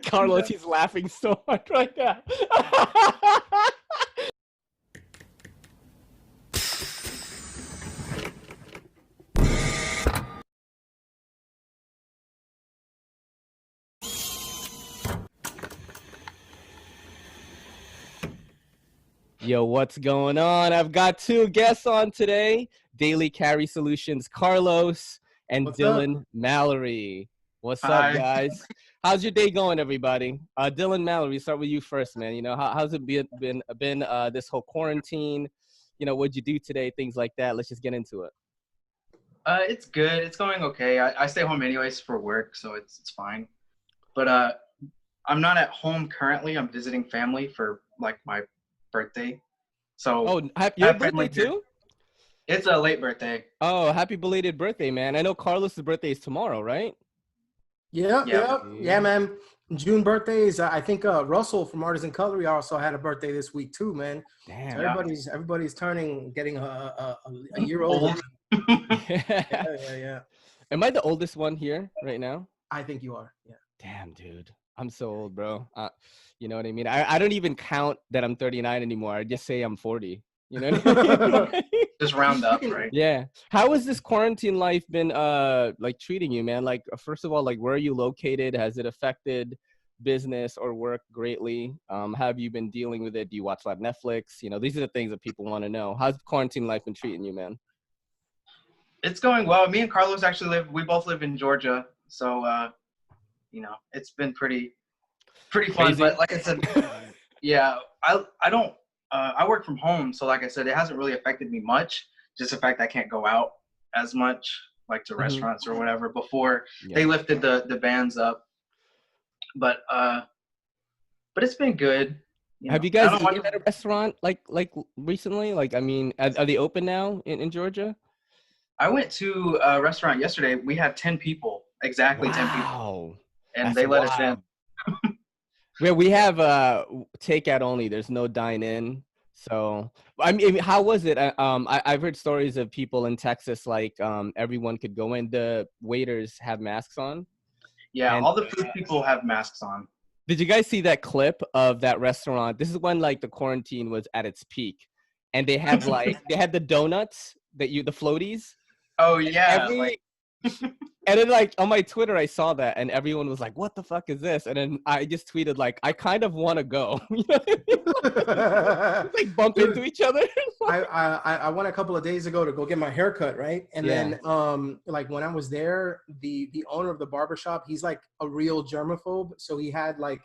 Carlos, he's laughing so hard right now. Yo, what's going on? I've got two guests on today, Daily Carry Solutions, Carlos and What's Dylan up? Mallery. What's Hi. up, guys? How's your day going, everybody? Dylan Mallery, start with you first, man. You know, how's it been this whole quarantine? You know, what'd you do today? Things like that. Let's just get into it. It's good. It's going okay. I stay home anyways for work, so it's fine. But I'm not at home currently. I'm visiting family for like my birthday. So Oh, your have birthday family here. too? It's a late birthday. Oh, happy belated birthday, man. I know Carlos's birthday is tomorrow, right? Yeah, man. June birthdays. I think Russell from Artisan Cutlery also had a birthday this week too, man. Damn. So everybody's getting a year older. Yeah. Am I the oldest one here right now? I think you are. Yeah. Damn, dude. I'm so old, bro. You know what I mean? I don't even count that I'm 39 anymore. I just say I'm 40. You know what I mean? Just round up, right? Yeah. How has this quarantine life been like treating you, man? Like, first of all, like, where are you located? Has it affected business or work greatly? How have you been dealing with it? Do you watch a lot of Netflix? You know, these are the things that people want to know. How's quarantine life been treating you, man? It's going well. Me and Carlos actually we both live in Georgia, so you know, it's been pretty fun. Crazy. But like I said, yeah, I work from home, so like I said, it hasn't really affected me much. Just the fact I can't go out as much, like to restaurants or whatever, before they lifted the bans up. But it's been good. Have you guys eaten at a restaurant like recently? Like, I mean, are they open now in Georgia? I went to a restaurant yesterday. We had 10 people, exactly 10 people, and they let us in. Well, we have takeout only. There's no dine in. So, I mean, how was it? I've heard stories of people in Texas, like everyone could go in. The waiters have masks on. Yeah, all the food people have masks on. Did you guys see that clip of that restaurant? This is when like the quarantine was at its peak, and they have they had the donuts the floaties. Oh yeah. And then like on my Twitter, I saw that and everyone was like, what the fuck is this? And then I just tweeted like, I kind of want to go. You know what I mean? Like bump into each other. I went a couple of days ago to go get my haircut, right? And then like when I was there, the owner of the barbershop, he's like a real germaphobe. So he had like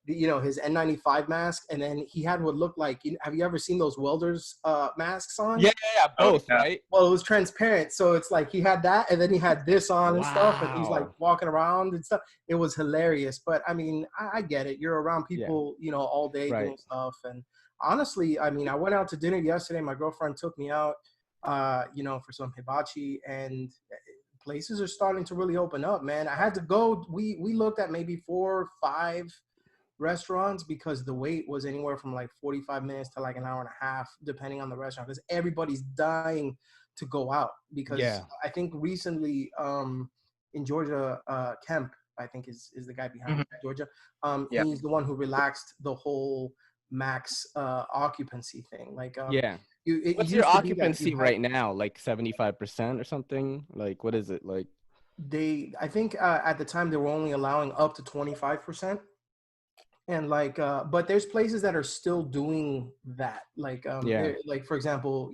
his N95 mask, and then he had what looked like, have you ever seen those welders masks on? Yeah, both, right? Well, it was transparent, so it's like he had that, and then he had this on and stuff, and he's like walking around and stuff. It was hilarious, but I mean, I get it. You're around people, all day doing stuff, and honestly, I mean, I went out to dinner yesterday. My girlfriend took me out, for some hibachi, and places are starting to really open up, man. I had to go. We looked at maybe 4 or 5 restaurants because the wait was anywhere from like 45 minutes to like an hour and a half, depending on the restaurant, because everybody's dying to go out. Because I think recently in Georgia, Kemp, I think is the guy behind Georgia. He's the one who relaxed the whole max occupancy thing. Like, what's your occupancy right now? Like 75% or something? Like, what is it like? I think at the time they were only allowing up to 25%. And like, but there's places that are still doing that. Like, like for example,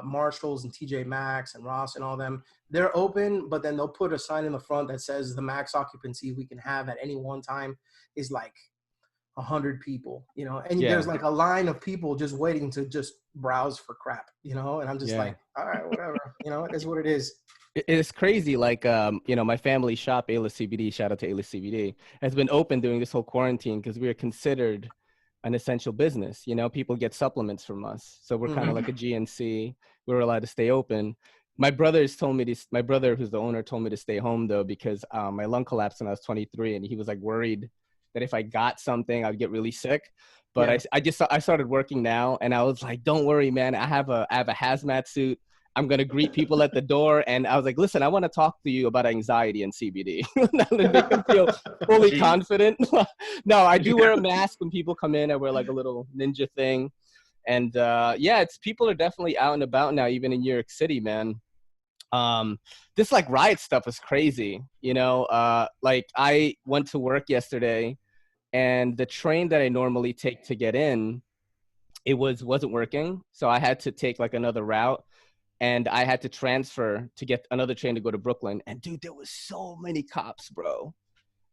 Marshalls and TJ Maxx and Ross and all them, they're open, but then they'll put a sign in the front that says the max occupancy we can have at any one time is like 100 people, and there's like a line of people just waiting to just browse for crap, and I'm just like, all right, whatever, it is what it is. It's crazy. Like, my family shop, Ayla CBD, shout out to Ayla CBD, has been open during this whole quarantine because we are considered an essential business. People get supplements from us. So we're kind of like a GNC. We're allowed to stay open. My brother, who's the owner, told me to stay home though, because my lung collapsed when I was 23, and he was like worried that if I got something, I'd get really sick. But I started working now, and I was like, don't worry, man. I have a hazmat suit. I'm going to greet people at the door. And I was like, listen, I want to talk to you about anxiety and CBD. To make them feel fully confident. No, I do wear a mask when people come in. I wear like a little ninja thing. And yeah, people are definitely out and about now, even in New York City, man. This like riot stuff is crazy. You know, like I went to work yesterday and the train that I normally take to get in, it wasn't working. So I had to take like another route. And I had to transfer to get another train to go to Brooklyn. And dude, there was so many cops, bro.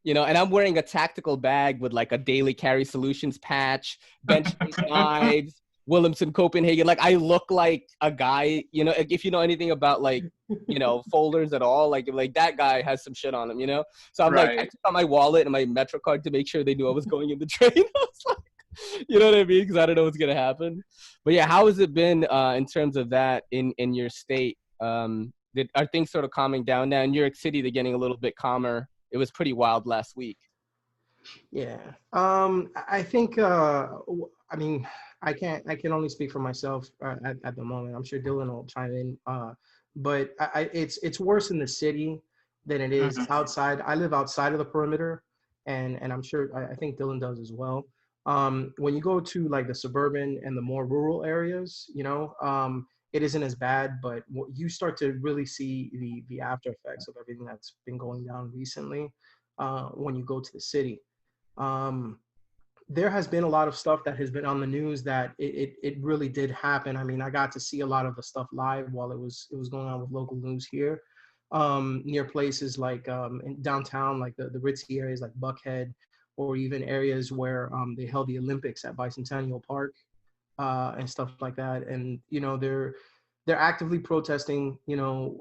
You know, and I'm wearing a tactical bag with like a daily carry solutions patch, bench knives, Williamson, Copenhagen. Like I look like a guy, you know, if you know anything about like, you know, folders at all, like that guy has some shit on him, you know? So I'm like, I took out my wallet and my Metro card to make sure they knew I was going in the train. I was like, you know what I mean? Because I don't know what's gonna happen. But yeah, how has it been in terms of that in your state? Are things sort of calming down now? In New York City, they're getting a little bit calmer. It was pretty wild last week. Yeah. I think. I mean, I can only speak for myself at the moment. I'm sure Dylan will chime in. But it's worse in the city than it is outside. I live outside of the perimeter, and I'm sure I think Dylan does as well. When you go to like the suburban and the more rural areas, you know, it isn't as bad, but you start to really see the after effects of everything that's been going down recently when you go to the city. There has been a lot of stuff that has been on the news that it really did happen. I mean, I got to see a lot of the stuff live while it was going on with local news here, near places like in downtown, like the ritzy areas like Buckhead, or even areas where they held the Olympics at Bicentennial Park and stuff like that. And you know, they're actively protesting. You know,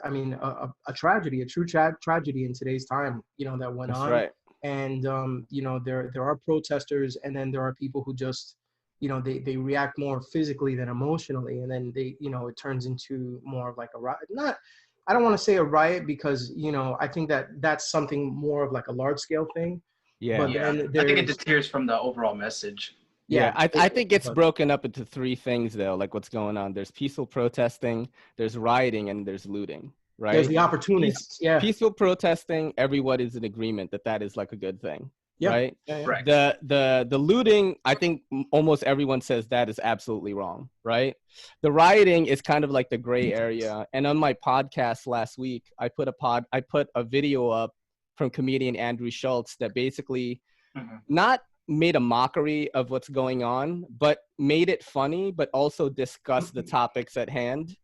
I mean, a tragedy, a true tragedy in today's time. You know, that went on. Right. And you know, there are protesters, and then there are people who just, you know, they react more physically than emotionally, and then they, you know, it turns into more of like a riot. Not, I don't want to say a riot, because you know, I think that that's something more of like a large scale thing. Yeah. But Yeah, then I think it deters from the overall message. Yeah, I think it's broken up into three things though, like what's going on. There's peaceful protesting, there's rioting, and there's looting, right? There's the opportunists. Yeah. Peaceful protesting, everyone is in agreement that that is like a good thing, right? Yeah. Right. The looting, I think almost everyone says that is absolutely wrong, right? The rioting is kind of like the gray area. And on my podcast last week, I put a video up from comedian Andrew Schultz that basically not made a mockery of what's going on, but made it funny, but also discussed the topics at hand.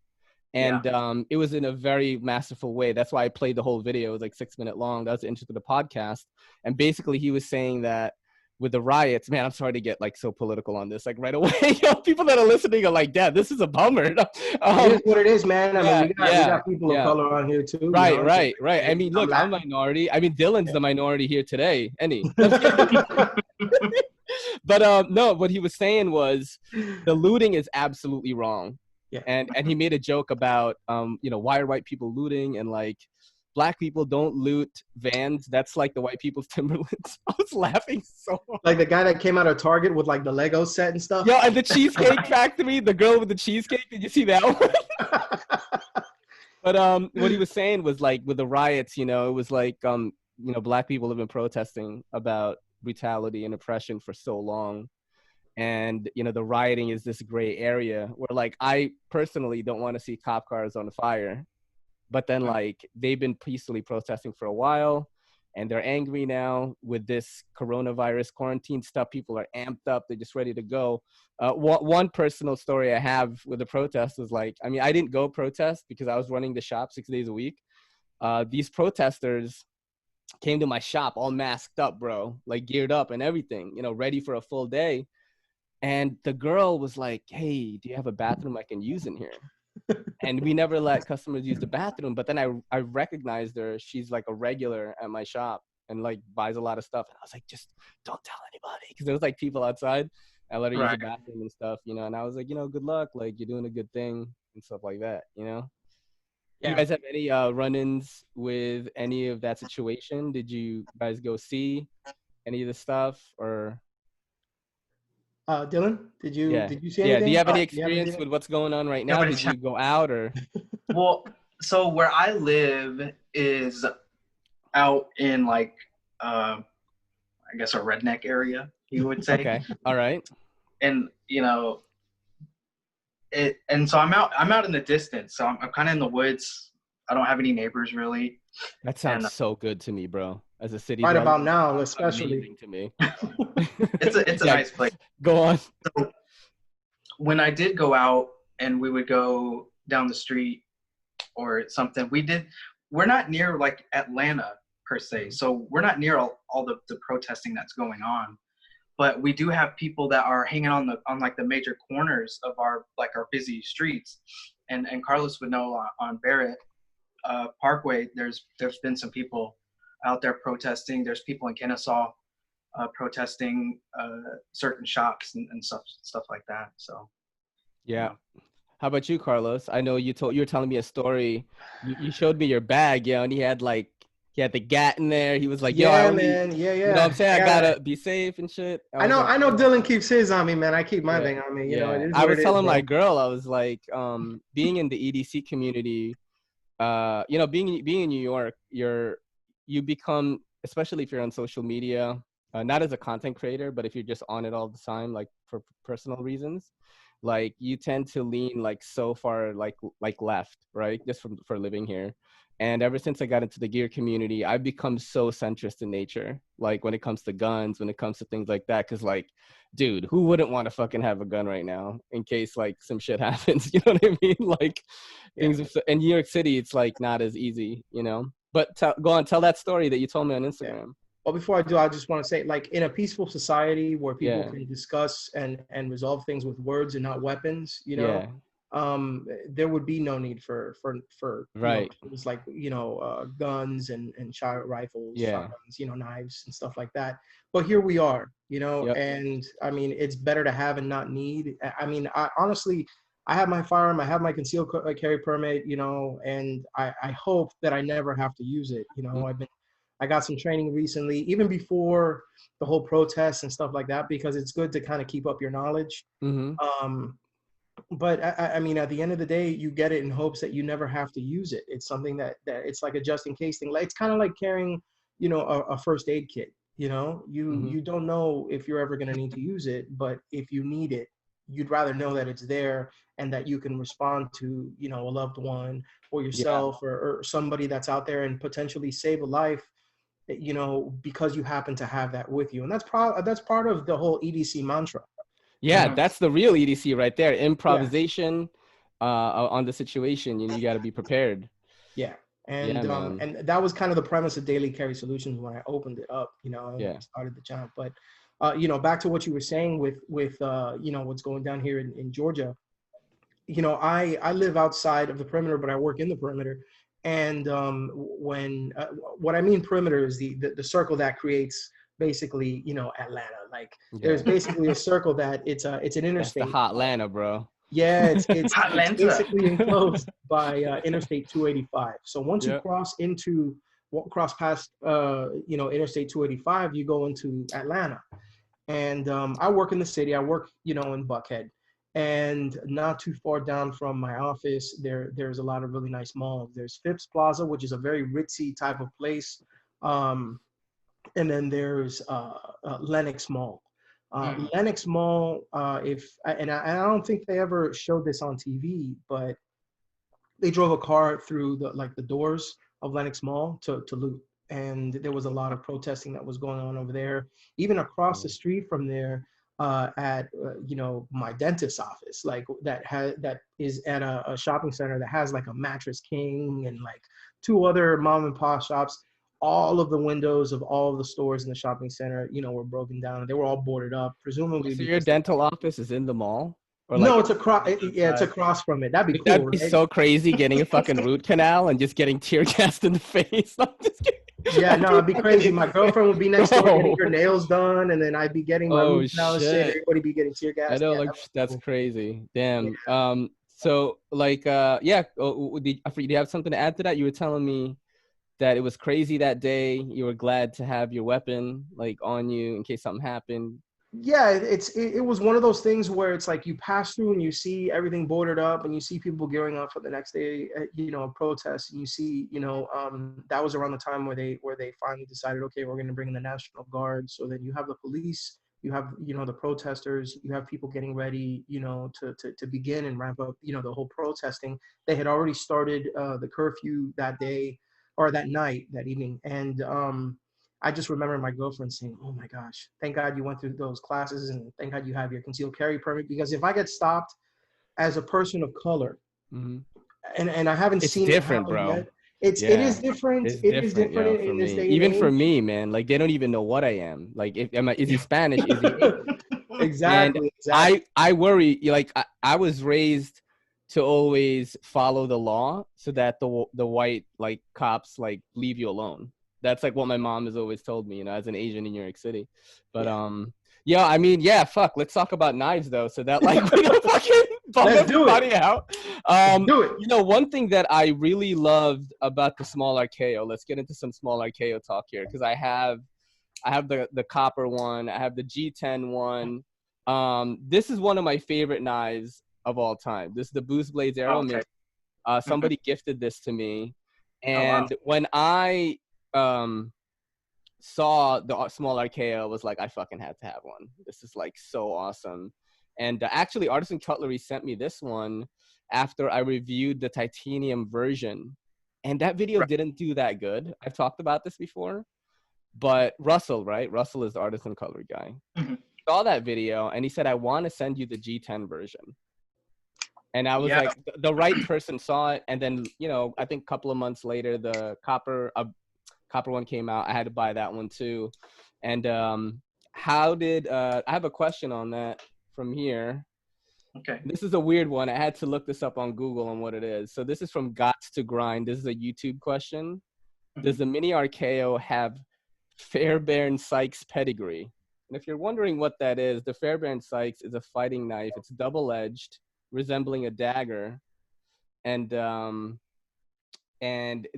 And it was in a very masterful way. That's why I played the whole video. It was like 6 minutes long. That was the intro to the podcast. And basically he was saying that with the riots, man, I'm sorry to get like so political on this, like right away. You know, people that are listening are like, "Dad, this is a bummer." It is what it is, man. I mean, we got people of color on here too. Right, you know? right. I mean, look, I'm a minority. I mean, Dylan's the minority here today. But no, what he was saying was the looting is absolutely wrong. Yeah. And he made a joke about you know, why are white people looting, and like black people don't loot vans. That's like the white people's Timberlands. I was laughing so hard. Like the guy that came out of Target with like the Lego set and stuff. Yeah, and the Cheesecake Factory, the girl with the cheesecake. Did you see that one? But what he was saying was like with the riots, you know, it was like you know, black people have been protesting about brutality and oppression for so long. And, you know, the rioting is this gray area where, like, I personally don't want to see cop cars on fire. But then, like, they've been peacefully protesting for a while, and they're angry now with this coronavirus quarantine stuff. People are amped up. They're just ready to go. One personal story I have with the protest is, like, I mean, I didn't go protest because I was running the shop 6 days a week. These protesters came to my shop all masked up, bro, like geared up and everything, you know, ready for a full day. And the girl was like, "Hey, do you have a bathroom I can use in here?" And we never let customers use the bathroom. But then I recognized her. She's like a regular at my shop and like buys a lot of stuff. And I was like, just don't tell anybody. Because there was like people outside. I let her use the bathroom and stuff, you know. And I was like, you know, good luck. Like, you're doing a good thing and stuff like that, you know. Yeah. You guys have any run-ins with any of that situation? Did you guys go see any of the stuff or? Dylan, did you see anything? Yeah. Do you have any Do you have experience with what's going on right now? Did you go out or? Well, so where I live is out in like, I guess a redneck area, you would say. Okay. All right. And you know, and so I'm out in the distance. So I'm kind of in the woods. I don't have any neighbors really. That sounds so good to me, bro. As a city right dweller, about now, especially to me. It's a nice place. Go on. So when I did go out and we would go down the street or something, we're not near like Atlanta per se. So we're not near all the protesting that's going on. But we do have people that are hanging on like the major corners of our busy streets. And Carlos would know on Barrett Parkway, there's been some people out there protesting. There's people in Kennesaw protesting certain shops and stuff like that. So yeah. How about you, Carlos? I know you were telling me a story. You showed me your bag, and he had the gat in there. He was like, "Yo, man, yeah." You know what I'm saying? I gotta be safe and shit. I know Dylan keeps his on me, man. I keep my thing on me. You know, it is I was telling my girl, I was like, being in the EDC community, being in New York, you become, especially if you're on social media, not as a content creator, but if you're just on it all the time, like for personal reasons, like you tend to lean like so far like left, right? Just for living here. And ever since I got into the gear community, I've become so centrist in nature. Like when it comes to guns, when it comes to things like that, because like, dude, who wouldn't want to fucking have a gun right now in case like some shit happens? You know what I mean? Like things in New York City, it's like not as easy, you know. But go on, tell that story that you told me on Instagram. Well, before I do, I just want to say, like, in a peaceful society where people can discuss and resolve things with words and not weapons, you know, there would be no need for right. Things like guns and shot rifles, shotguns, knives and stuff like that. But here we are, and I mean, it's better to have and not need. I mean, I honestly, I have my firearm, I have my concealed carry permit, and I hope that I never have to use it. I got some training recently, even before the whole protests and stuff like that, because it's good to kind of keep up your knowledge. But I mean, at the end of the day, you get it in hopes that you never have to use it. It's something that it's like a just in case thing. Like, it's kind of like carrying, a first aid kit. You don't know if you're ever going to need to use it, but if you need it, you'd rather know that it's there and that you can respond to, a loved one or yourself or somebody that's out there and potentially save a life, because you happen to have that with you. And that's part of the whole EDC mantra. Yeah, that's the real EDC right there. Improvisation on the situation. You got to be prepared. Yeah. And and that was kind of the premise of Daily Carry Solutions when I opened it up, and started the channel. But back to what you were saying with what's going down here in Georgia. I live outside of the perimeter, but I work in the perimeter. And when what I mean perimeter is the circle that creates basically Atlanta. Like there's basically a circle that it's an interstate. That's the hot Atlanta, bro. Yeah, it's basically enclosed by Interstate 285. So once you cross past Interstate 285, you go into Atlanta. And I work in the city. I work in Buckhead. And not too far down from my office, there's a lot of really nice malls. There's Phipps Plaza, which is a very ritzy type of place. And then there's Lenox Mall. Lenox Mall, I don't think they ever showed this on TV, but they drove a car through the doors of Lenox Mall to loot. And there was a lot of protesting that was going on over there. Even across the street from there, at my dentist's office, like that is at a shopping center that has like a Mattress King and like 2 other mom and pop shops. All of the windows of all of the stores in the shopping center, were broken down, and they were all boarded up, presumably. So your dental office is in the mall? Or no, it's across. It's across from it. That'd be cool. That'd be so crazy, getting a fucking root canal and just getting tear gassed in the face. I'm just kidding. Yeah, no, it'd be crazy. My girlfriend would be next door getting her nails done, and then I'd be getting my root canal and shit. Everybody be getting tear gassed. I know, that's cool. Crazy. Damn. Yeah. So like, do you have something to add to that? You were telling me that it was crazy that day. You were glad to have your weapon like on you in case something happened. Yeah, it was one of those things where it's like you pass through and you see everything boarded up and you see people gearing up for the next day, you know, protest. And you see, you know, that was around the time where they finally decided, okay, we're going to bring in the National Guard. So then you have the police, you have, you know, the protesters, you have people getting ready, you know, to begin and ramp up, you know, the whole protesting. They had already started the curfew that day or that night, that evening, and I just remember my girlfriend saying, "Oh my gosh, thank God you went through those classes, and thank God you have your concealed carry permit. Because if I get stopped as a person of color, Mm-hmm. and I haven't It's seen it different, happen bro. yet, it is different. It's It is different, different yo, for in this me. day and Even for age. me, man. Like they don't even know what I am. Like, is he Spanish? Is he Asian? And Exactly. I worry. Like I was raised to always follow the law, so that the white like cops like leave you alone. That's like what my mom has always told me. You know, as an Asian in New York City. But yeah, I mean, yeah, fuck. Let's talk about knives though, so that like we don't fucking bum everybody out. Let's do it. You know, one thing that I really loved about the small RKO. Let's get into some small RKO talk here, because I have the copper one. I have the G10 one. This is one of my favorite knives of all time. This is the Boost Blades Aero Mini. Somebody gifted this to me, and when I saw the small RKO, I was like, I fucking had to have one. This is like so awesome. And actually, Artisan Cutlery sent me this one after I reviewed the titanium version, and that video didn't do that good. I've talked about this before, but Russell, right? Russell is the Artisan Cutlery guy. Saw that video, and he said, I want to send you the G10 version. And I was like, the right person saw it. And then, you know, I think a couple of months later, the copper one came out. I had to buy that one too. And how did I have a question on that from here. Okay. This is a weird one. I had to look this up on Google on what it is. So this is from Gots to Grind. This is a YouTube question. Does the Mini RKO have Fairbairn Sykes pedigree? And if you're wondering what that is, the Fairbairn Sykes is a fighting knife. It's double-edged, resembling a dagger. And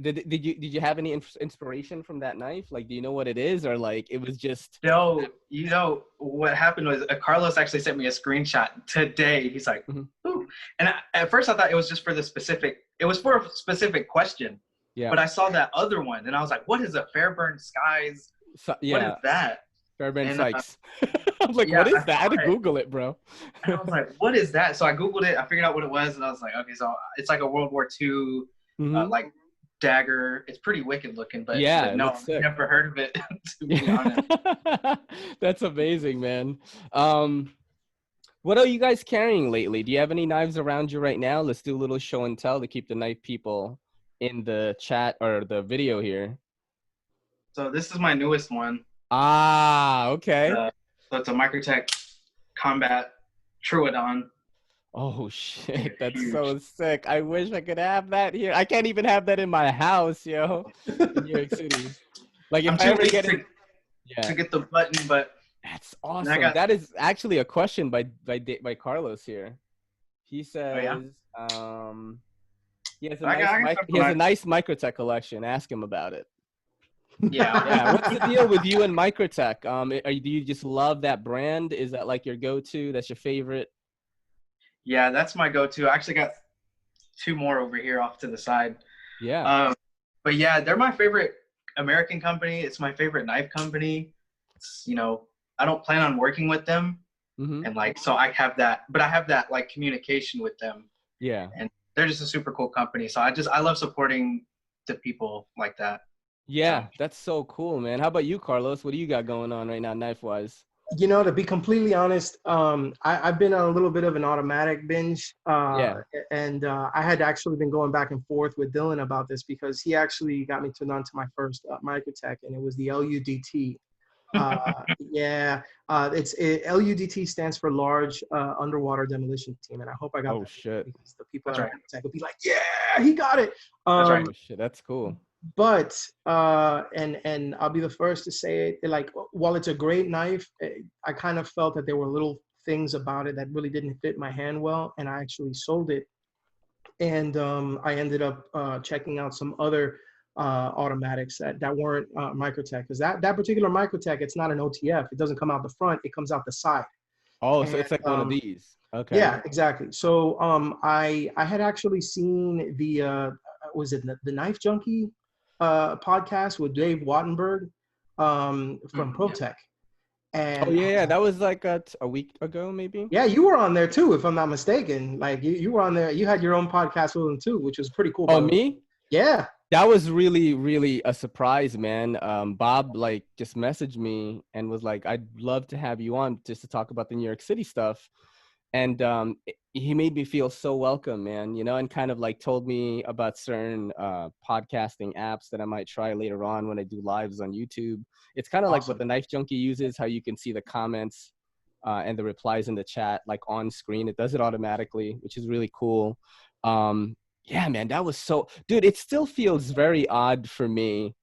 did you have any inspiration from that knife? Like, do you know what it is, or like it was just? No, you know what happened was Carlos actually sent me a screenshot today. He's like, ooh. And at first I thought it was just for the specific. It was for a specific question. Yeah. But I saw that other one, and I was like, what is a Fairbairn Skies? What is that? Fairbairn Sykes. I was like, what is that? I had to Google it, bro. And I was like, what is that? So I Googled it. I figured out what it was, and I was like, okay, so it's like a World War II, like dagger. It's pretty wicked looking, but no, I've never heard of it, to be honest. That's amazing, man. What are you guys carrying lately? Do you have any knives around you right now? Let's do a little show and tell to keep the knife people in the chat or the video here. So this is my newest one. Okay. So it's a Microtech Combat Truodon. Oh shit, that's so sick. I wish I could have that here. I can't even have that in my house, yo, in New York City. Like if I ever get it, to get the button, but that's awesome. That is actually a question by Carlos here. He says, he has a nice Microtech collection. Ask him about it. Yeah. What's the deal with you and Microtech? Do you just love that brand? Is that like your go-to? That's your favorite? Yeah, that's my go-to. I actually got two more over here off to the side. Yeah. But yeah, they're my favorite American company. It's my favorite knife company. It's, you know, I don't plan on working with them. And like, so I have that, but I have that like communication with them. Yeah. And they're just a super cool company. So I love supporting the people like that. Yeah, that's so cool, man. How about you, Carlos? What do you got going on right now, knife-wise? You know, to be completely honest, I've been on a little bit of an automatic binge. And I had actually been going back and forth with Dylan about this because he actually got me turned on to my first Microtech, and it was the LUDT. LUDT stands for Large Underwater Demolition Team, and I hope I got that shit. Because the people at Microtech will be like, yeah, he got it. That's right. Oh, shit, that's cool. But and I'll be the first to say it, like, while it's a great knife, I kind of felt that there were little things about it that really didn't fit my hand well, and I actually sold it. And I ended up checking out some other automatics that weren't Microtech, because that particular Microtech, it's not an OTF. It doesn't come out the front; it comes out the side. Oh, And, so it's like one of these. Okay. Yeah, exactly. So I had actually seen the was it the Knife Junkie podcast with Dave Wattenberg from ProTech. And oh yeah, that was like a week ago, maybe. Yeah, you were on there too, if I'm not mistaken. Like you were on there. You had your own podcast with him too, which was pretty cool. Oh, me? Yeah. That was really, really a surprise, man. Bob like just messaged me and was like, "I'd love to have you on just to talk about the New York City stuff." And he made me feel so welcome, man, you know, and kind of like told me about certain podcasting apps that I might try later on when I do lives on YouTube. It's kind of like what the Knife Junkie uses, how you can see the comments and the replies in the chat like on screen. It does it automatically, which is really cool. Yeah, man, that was so, dude, it still feels very odd for me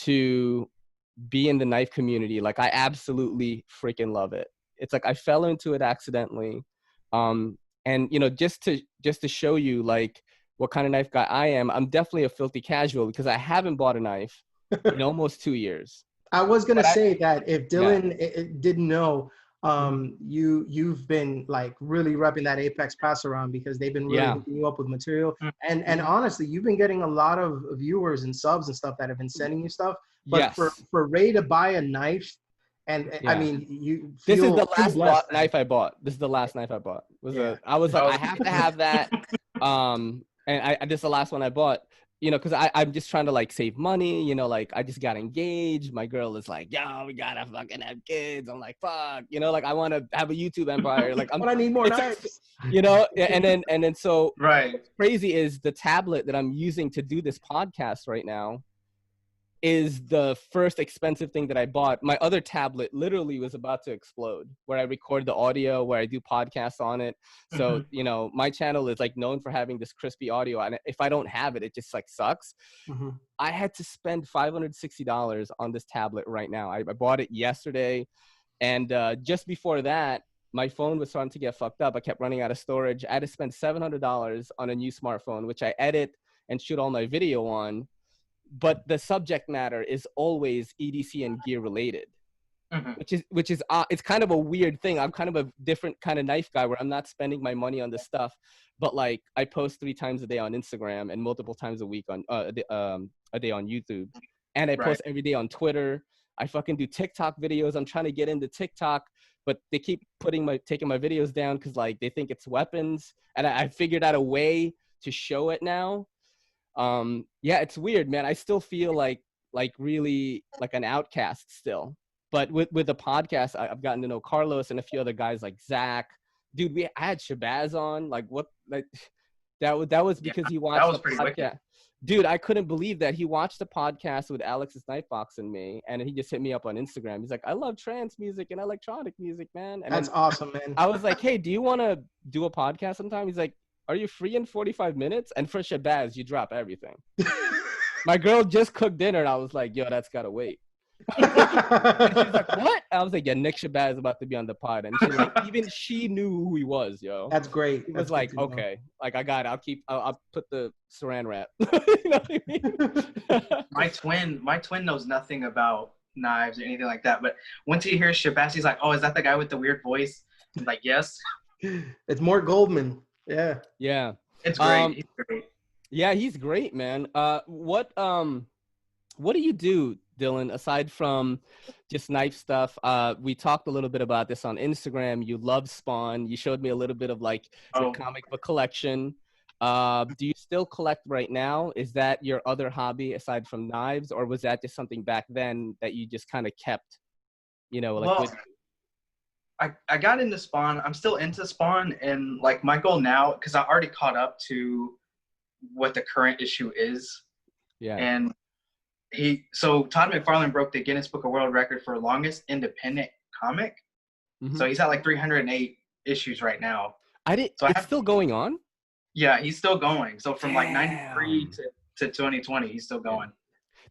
to be in the knife community. Like, I absolutely freaking love it. It's like I fell into it accidentally. And, you know, just to show you like what kind of knife guy I am, I'm definitely a filthy casual because I haven't bought a knife in almost 2 years. I was going to say that if Dylan didn't know, you've been like really repping that Apex pass around because they've been really hooking you up with material. And honestly, you've been getting a lot of viewers and subs and stuff that have been sending you stuff. But for Ray to buy a knife, and I mean, this is the last knife I bought. This is the last knife I bought. I was like, I have to have that. And this is the last one I bought. You know, because I'm just trying to like save money, you know, like I just got engaged. My girl is like, yo, we gotta fucking have kids. I'm like, fuck, you know, like I want to have a YouTube empire. Like I need more knives. You know, and then so what's crazy is the tablet that I'm using to do this podcast right now is the first expensive thing that I bought. My other tablet literally was about to explode, where I record the audio, where I do podcasts on it. So, you know, my channel is like known for having this crispy audio. And if I don't have it, it just like sucks. I had to spend $560 on this tablet right now. I bought it yesterday. And just before that, my phone was starting to get fucked up. I kept running out of storage. I had to spend $700 on a new smartphone, which I edit and shoot all my video on. But the subject matter is always EDC and gear related, which is it's kind of a weird thing. I'm kind of a different kind of knife guy where I'm not spending my money on this stuff, but like I post 3 times a day on Instagram and multiple times a week on a day on YouTube, and I post every day on Twitter. I fucking do TikTok videos. I'm trying to get into TikTok, but they keep taking my videos down because like they think it's weapons, and I figured out a way to show it now. Yeah, it's weird, man. I still feel like really like an outcast still, but with the podcast, I've gotten to know Carlos and a few other guys like Zach. Dude, I had Shabazz on. Like what? Like that was because he watched the podcast. Wicked. Dude, I couldn't believe that he watched the podcast with Alex's Knifebox and me, and he just hit me up on Instagram. He's like, I love trance music and electronic music, man. And that's awesome, man. I was like, hey, do you want to do a podcast sometime? He's like, are you free in 45 minutes? And for Shabazz, you drop everything. My girl just cooked dinner, and I was like, yo, that's got to wait. And she's like, what? I was like, yeah, Nick Shabazz is about to be on the pod. And she's like, even she knew who he was, yo. That's great. It was like, okay, like I got it. I'll put the saran wrap. You know what I mean? My twin knows nothing about knives or anything like that. But once he hears Shabazz, he's like, oh, is that the guy with the weird voice? I'm like, yes. It's Mort Goldman. Yeah. It's great. He's great. Yeah, he's great, man. What do you do, Dylan, aside from just knife stuff? We talked a little bit about this on Instagram. You love Spawn. You showed me a little bit of like your comic book collection. Do you still collect right now? Is that your other hobby aside from knives, or was that just something back then that you just kind of kept, you know, like I got into Spawn. I'm still into Spawn, and like my goal now, because I already caught up to what the current issue is. Yeah. And Todd McFarlane broke the Guinness Book of World Record for longest independent comic. So he's at like 308 issues right now. It's still going on? Yeah, he's still going. So from like 93 to 2020, he's still going.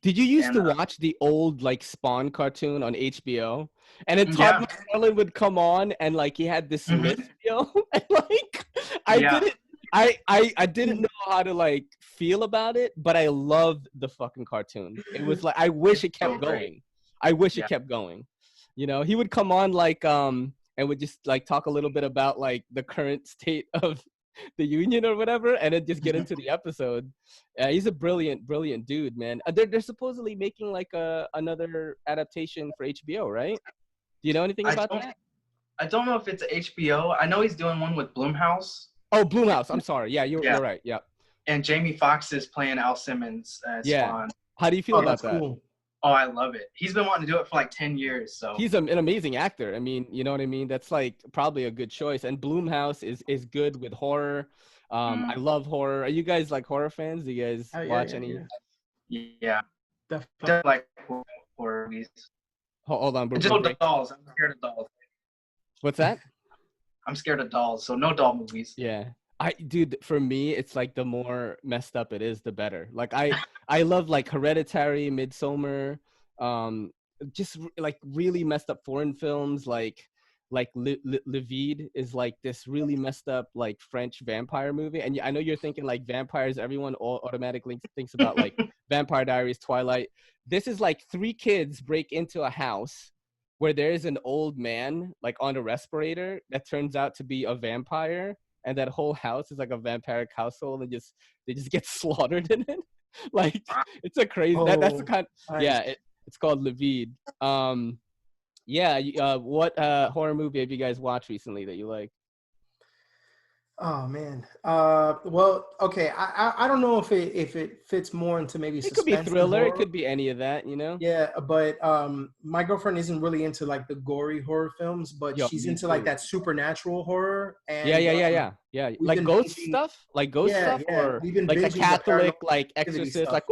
Did you used to watch the old like Spawn cartoon on HBO? And then Todd McFarlane would come on and like he had this list, yo. And like I didn't know how to like feel about it, but I loved the fucking cartoon. It was like I wish it kept going. I wish it kept going. You know, he would come on like and would just like talk a little bit about like the current state of the union or whatever, and then just get into the episode. He's a brilliant dude, man. They're supposedly making like another adaptation for HBO, right? Do you know anything about that? I don't know if it's HBO. I know he's doing one with Blumhouse. Oh, Blumhouse. I'm sorry. Yeah, you're right. Yeah. And Jamie Foxx is playing Al Simmons as Spawn. How do you feel about that? Cool. Oh, I love it. He's been wanting to do it for like 10 years. So he's an amazing actor. I mean, you know what I mean? That's like probably a good choice. And Blumhouse is good with horror. I love horror. Are you guys like horror fans? Do you guys watch any? Yeah. Definitely like horror movies. Hold on. Just no dolls. I'm scared of dolls. What's that? I'm scared of dolls, so no doll movies. Yeah. Dude, for me, it's like the more messed up it is, the better. Like I love like Hereditary, Midsommar, just like really messed up foreign films like Le Vide is like this really messed up like French vampire movie. And I know you're thinking like vampires, everyone automatically thinks about like Vampire Diaries, Twilight. This is like 3 kids break into a house where there is an old man like on a respirator that turns out to be a vampire. And that whole house is like a vampiric household, and they just get slaughtered in it. Like it's a crazy. That's the kind. It's called Le Vide. What horror movie have you guys watched recently that you like? Oh man. Well, okay. I don't know if it fits more into maybe it could be thriller. It could be any of that, you know. Yeah, but my girlfriend isn't really into like the gory horror films, but she's into like that supernatural horror. And like ghost stuff, or like the Catholic like Exorcist, like.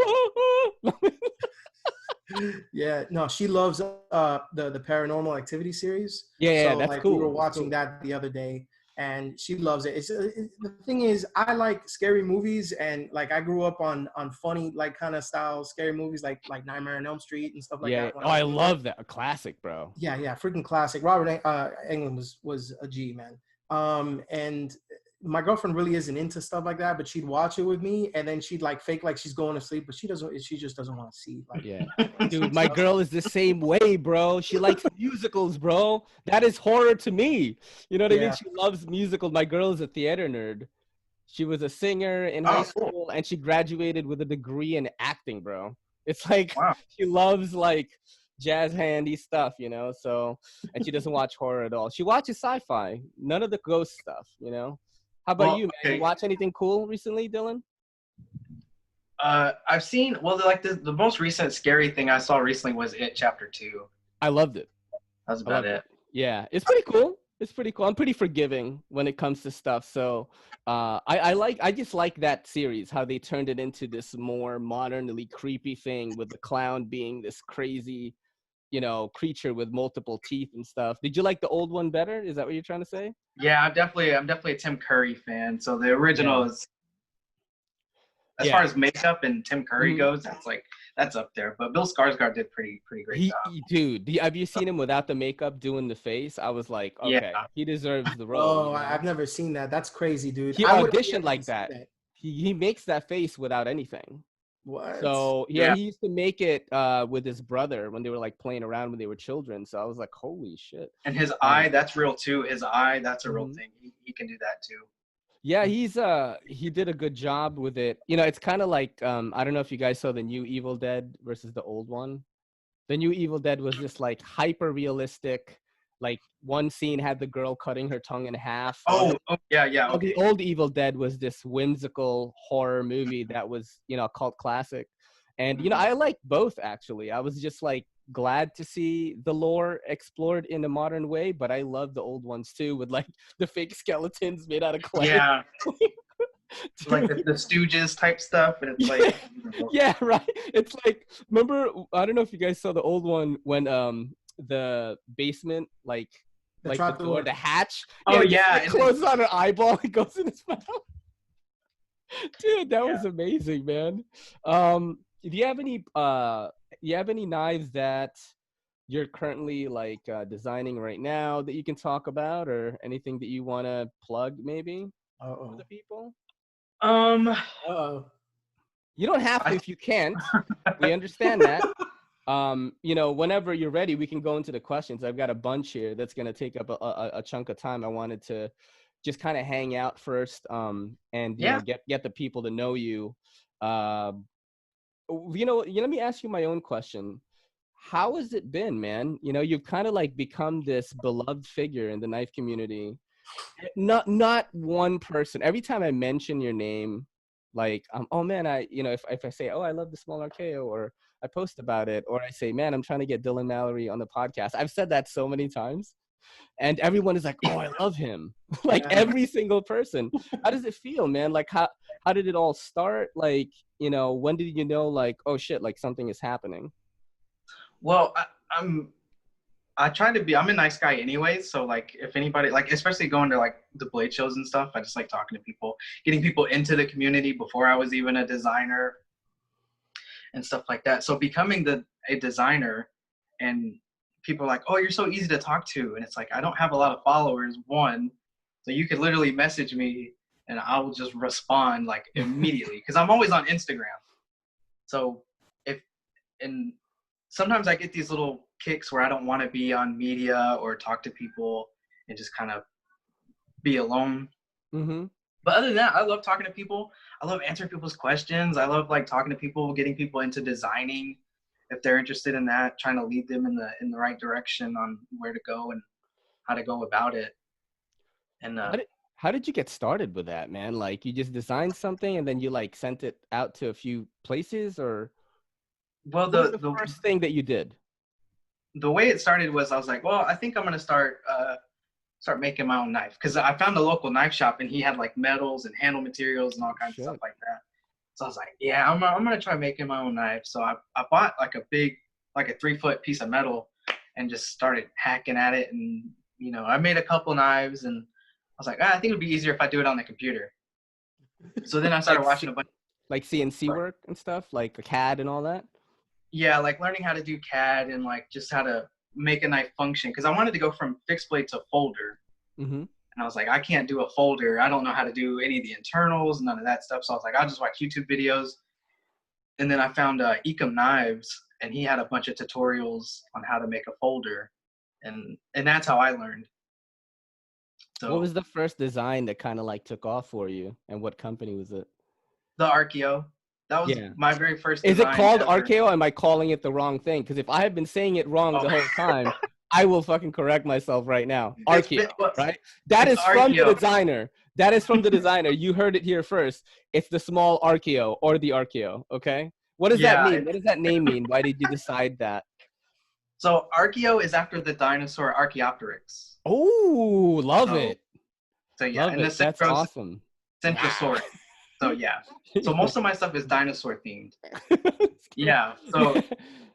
Yeah, no, she loves the Paranormal Activity series. Yeah, that's like, cool. We were watching that the other day. And she loves it. The thing is, I like scary movies, and like I grew up on funny like kind of style scary movies, like Nightmare on Elm Street and stuff like that. Oh, I love that. A classic, bro. Yeah, freaking classic. Robert Englund was a G, man. And my girlfriend really isn't into stuff like that, but she'd watch it with me, and then she'd like fake like she's going to sleep, but she just doesn't want to see. Like, dude, my girl is the same way, bro. She likes musicals, bro. That is horror to me. You know what I mean? She loves musicals. My girl is a theater nerd. She was a singer in high school, and she graduated with a degree in acting, bro. It's like she loves like jazz handy stuff, you know. So, and she doesn't watch horror at all. She watches sci-fi, none of the ghost stuff, you know. How about you, man? You watch anything cool recently, Dylan? I've seen, like the most recent scary thing I saw recently was It Chapter 2. I loved it. That's about it. Yeah, it's pretty cool. I'm pretty forgiving when it comes to stuff. So I just like that series, how they turned it into this more modernly creepy thing with the clown being this crazy, you know, creature with multiple teeth and stuff. Did you like the old one better? Is that what you're trying to say? Yeah, I'm definitely a Tim Curry fan. So the original is, as far as makeup and Tim Curry goes, that's up there. But Bill Skarsgård did pretty great job. Dude, have you seen him without the makeup doing the face? I was like, okay, he deserves the role. Oh, you know? I've never seen that. That's crazy, dude. He auditioned like that. He makes that face without anything. What? So he used to make it with his brother when they were like playing around when they were children. So I was like, holy shit. And his eye, that's real too. His eye, that's a real thing. He can do that too. Yeah, he did a good job with it. You know, it's kind of like I don't know if you guys saw the new Evil Dead versus the old one. The new Evil Dead was just like hyper realistic. Like one scene had the girl cutting her tongue in half. Yeah. Okay. The old Evil Dead was this whimsical horror movie that was, you know, a cult classic. And, you know, I like both, actually. I was just like glad to see the lore explored in a modern way, but I love the old ones too, with like the fake skeletons made out of clay. Yeah. Like the Stooges type stuff. And it's like, yeah, right. It's like, remember, I don't know if you guys saw the old one when, the basement, like the door, the hatch. It closes on an eyeball and goes in his mouth. Dude, that was amazing, man. Do you have any knives that you're currently like designing right now that you can talk about, or anything that you want to plug maybe for the people? You don't have to if you can't. We understand that. You know, whenever you're ready, we can go into the questions. I've got a bunch here that's going to take up a chunk of time. I wanted to just kind of hang out first, and you know, get the people to know you. You know, let me ask you my own question. How has it been, man? You know, you've kind of like become this beloved figure in the knife community. Not one person. Every time I mention your name, like, oh man, you know, if I say, oh, I love the small RKO, or I post about it, or I say, man, I'm trying to get Dylan Mallery on the podcast. I've said that so many times, and everyone is like, oh, I love him. Like every single person. How does it feel, man? Like, how did it all start? Like, you know, when did you know, like, oh shit, like something is happening? Well, I'm a nice guy anyway. So like, if anybody, like, especially going to like the blade shows and stuff, I just like talking to people, getting people into the community before I was even a designer and stuff like that. So becoming a designer, and people are like, oh, you're so easy to talk to. And it's like, I don't have a lot of followers, one, so you could literally message me and I will just respond like immediately, because I'm always on Instagram. So and sometimes I get these little kicks where I don't want to be on media or talk to people and just kind of be alone. Mm-hmm. But other than that, I love talking to people. I love answering people's questions. I love like talking to people, getting people into designing if they're interested in that, trying to lead them in the right direction on where to go and how to go about it. And how did you get started with that, man? Like, you just designed something and then you like sent it out to a few places, or well, what was the first thing that you did? The way it started was, I was like, well, I think I'm gonna start making my own knife, because I found a local knife shop and he had like metals and handle materials and all kinds of stuff like that. So I was like, yeah, I'm gonna try making my own knife. So I bought like a 3-foot piece of metal and just started hacking at it. And you know, I made a couple knives, and I was like, I think it'd be easier if I do it on the computer. So then I started watching a bunch like CNC work and stuff, like a CAD and all that. Yeah, like learning how to do CAD and like just how to make a knife function, because I wanted to go from fixed blade to folder. Mm-hmm. And I was like, I can't do a folder. I don't know how to do any of the internals, none of that stuff. So I was like, I'll just watch YouTube videos. And then I found Ecom Knives, and he had a bunch of tutorials on how to make a folder. And that's how I learned. So, what was the first design that kind of like took off for you, and what company was it? The RKO. That was my very first design. Is it called RKO? Or am I calling it the wrong thing? Because if I have been saying it wrong the whole time, I will fucking correct myself right now. RKO, right? That is from the designer. That is from the designer. You heard it here first. It's the small RKO, or the RKO, okay? What does that mean? What does that name mean? Why did you decide that? So RKO is after the dinosaur Archaeopteryx. Oh, love it. So yeah, love it. That's awesome. Centrosaurus. So yeah, so most of my stuff is dinosaur themed. Yeah, so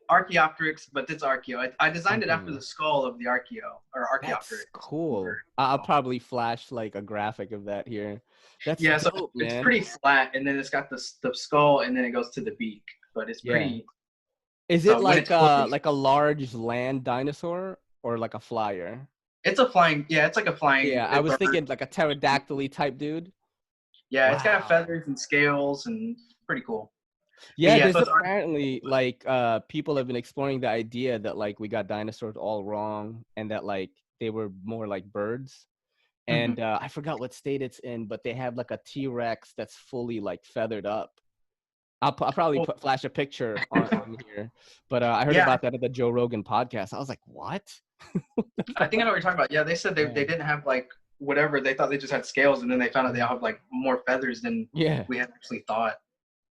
Archaeopteryx, but it's Archeo. I designed it after the skull of the Archeo, or Archaeopteryx. That's cool. I'll probably flash like a graphic of that here. That's dope, so it's pretty flat, and then it's got the skull, and then it goes to the beak. But it's pretty. Is it like a large land dinosaur, or like a flyer? It's a flying. Yeah, it's like a flying. Yeah, I was thinking like a pterodactyl type dude. Yeah, It's got feathers and scales, and pretty cool. Yeah, there's apparently like people have been exploring the idea that like we got dinosaurs all wrong, and that like they were more like birds. And I forgot what state it's in, but they have like a T-Rex that's fully like feathered up. I'll probably flash a picture on here. But I heard about that at the Joe Rogan podcast. I was like, what? I think I know what you're talking about. Yeah, they said they didn't have like whatever. They thought they just had scales, and then they found out they all have like more feathers than we had actually thought.